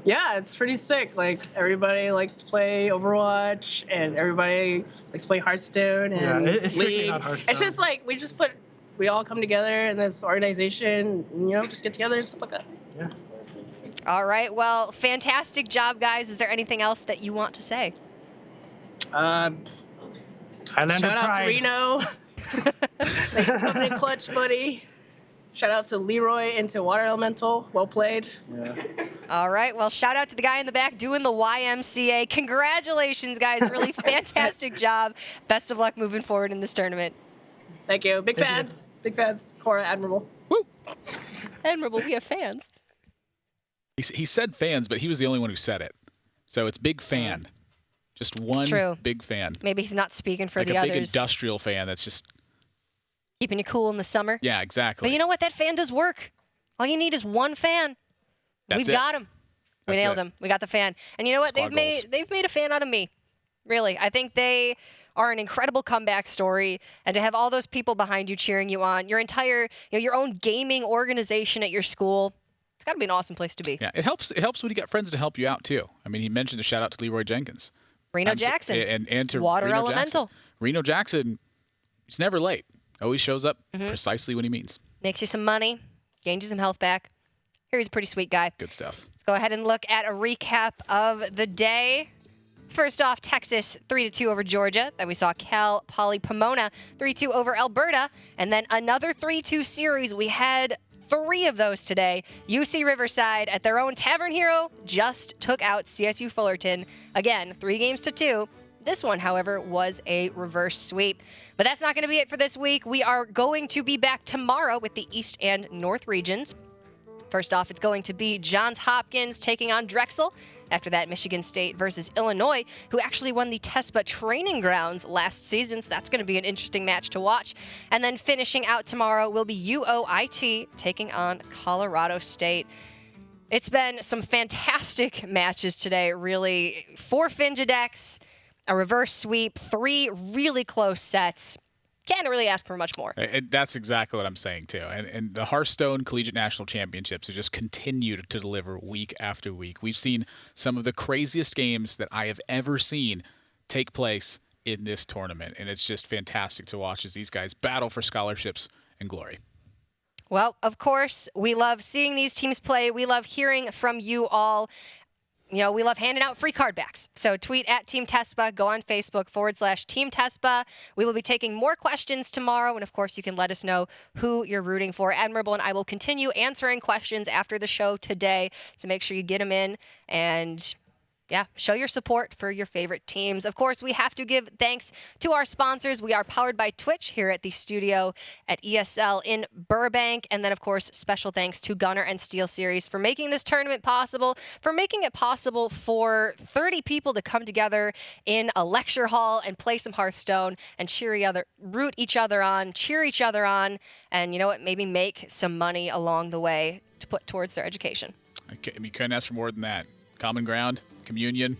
Yeah, it's pretty sick. Like, everybody likes to play Overwatch, and everybody likes to play Hearthstone and it's strictly League. not Hearthstone. It's just like, we all come together in this organization, and, just get together and stuff like that. Yeah. All right, well, fantastic job, guys. Is there anything else that you want to say? Highlander Shout out Pride. to Reno. Thanks for coming in clutch, buddy. Shout out to Leroy into Water Elemental. Well played. All right, well, shout out to the guy in the back doing the YMCA. Congratulations, guys. Really fantastic job. Best of luck moving forward in this tournament. Thank you. Big Thank you. fans. Big fans. Cora, admirable. Woo! Admirable, we have fans. He said fans, but he was the only one who said it. So it's big fan. Just one true. big fan. Maybe he's not speaking for Like the a big others. industrial fan that's just, Keeping you cool in the summer. yeah, exactly. But you know what? That fan does work. All you need is one fan. That's We've it. got him. We That's nailed it. him. We got the fan. And you know what? Squad goals. They've made a fan out of me. Really. I think they are an incredible comeback story, and to have all those people behind you cheering you on, your entire, your own gaming organization at your school, it's got to be an awesome place to be. Yeah, it helps. It helps when you got friends to help you out too. I mean, he mentioned a shout out to Leroy Jenkins, Reno I'm so- Jackson, and to Water Reno Elemental. Jackson. Reno Jackson, he's never late. Always shows up Mm-hmm. precisely when he means. Makes you some money, gains you some health back. Here he's a pretty sweet guy. Good stuff. Let's go ahead and look at a recap of the day. First off, Texas 3-2 over Georgia. Then we saw Cal Poly Pomona 3-2 over Alberta. And then another 3-2 series. We had 3 of those today. UC Riverside at their own Tavern Hero just took out CSU Fullerton. Again, 3-2. This one, however, was a reverse sweep. But that's not going to be it for this week. We are going to be back tomorrow with the East and North regions. First off, it's going to be Johns Hopkins taking on Drexel. After that, Michigan State versus Illinois, who actually won the Tespa training grounds last season, so that's going to be an interesting match to watch. And then finishing out tomorrow will be UOIT taking on Colorado State. It's been some fantastic matches today, really. 4 Finja decks, a reverse sweep, 3 really close sets. Can't really ask for much more. And that's exactly what I'm saying too. And the Hearthstone Collegiate National Championships have just continued to deliver week after week. We've seen some of the craziest games that I have ever seen take place in this tournament, and it's just fantastic to watch as these guys battle for scholarships and glory. Well, of course, we love seeing these teams play. We love hearing from you all. We love handing out free card backs. So tweet at Team Tespa, go on Facebook /Team Tespa. We will be taking more questions tomorrow. And of course, you can let us know who you're rooting for. Admirable and I will continue answering questions after the show today. So make sure you get them in and show your support for your favorite teams. Of course, we have to give thanks to our sponsors. We are powered by Twitch here at the studio at ESL in Burbank. And then, of course, special thanks to Gunner and Steel Series for making this tournament possible, for making it possible for 30 people to come together in a lecture hall and play some Hearthstone and root each other on, cheer each other on, and you know what, maybe make some money along the way to put towards their education. You couldn't ask for more than that. Common ground, communion,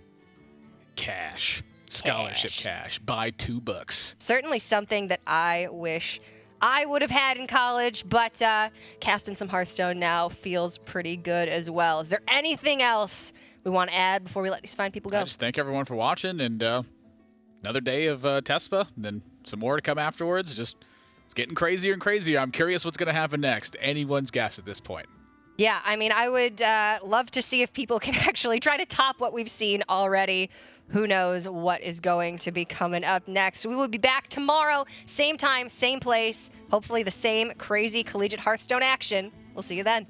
cash, scholarship cash. Buy $2. Certainly something that I wish I would have had in college, but casting some Hearthstone now feels pretty good as well. Is there anything else we want to add before we let these fine people go? I just thank everyone for watching, and another day of Tespa, and then some more to come afterwards. Just it's getting crazier and crazier. I'm curious what's going to happen next. Anyone's guess at this point. Yeah, I mean, I would love to see if people can actually try to top what we've seen already. Who knows what is going to be coming up next. We will be back tomorrow, same time, same place. Hopefully the same crazy collegiate Hearthstone action. We'll see you then.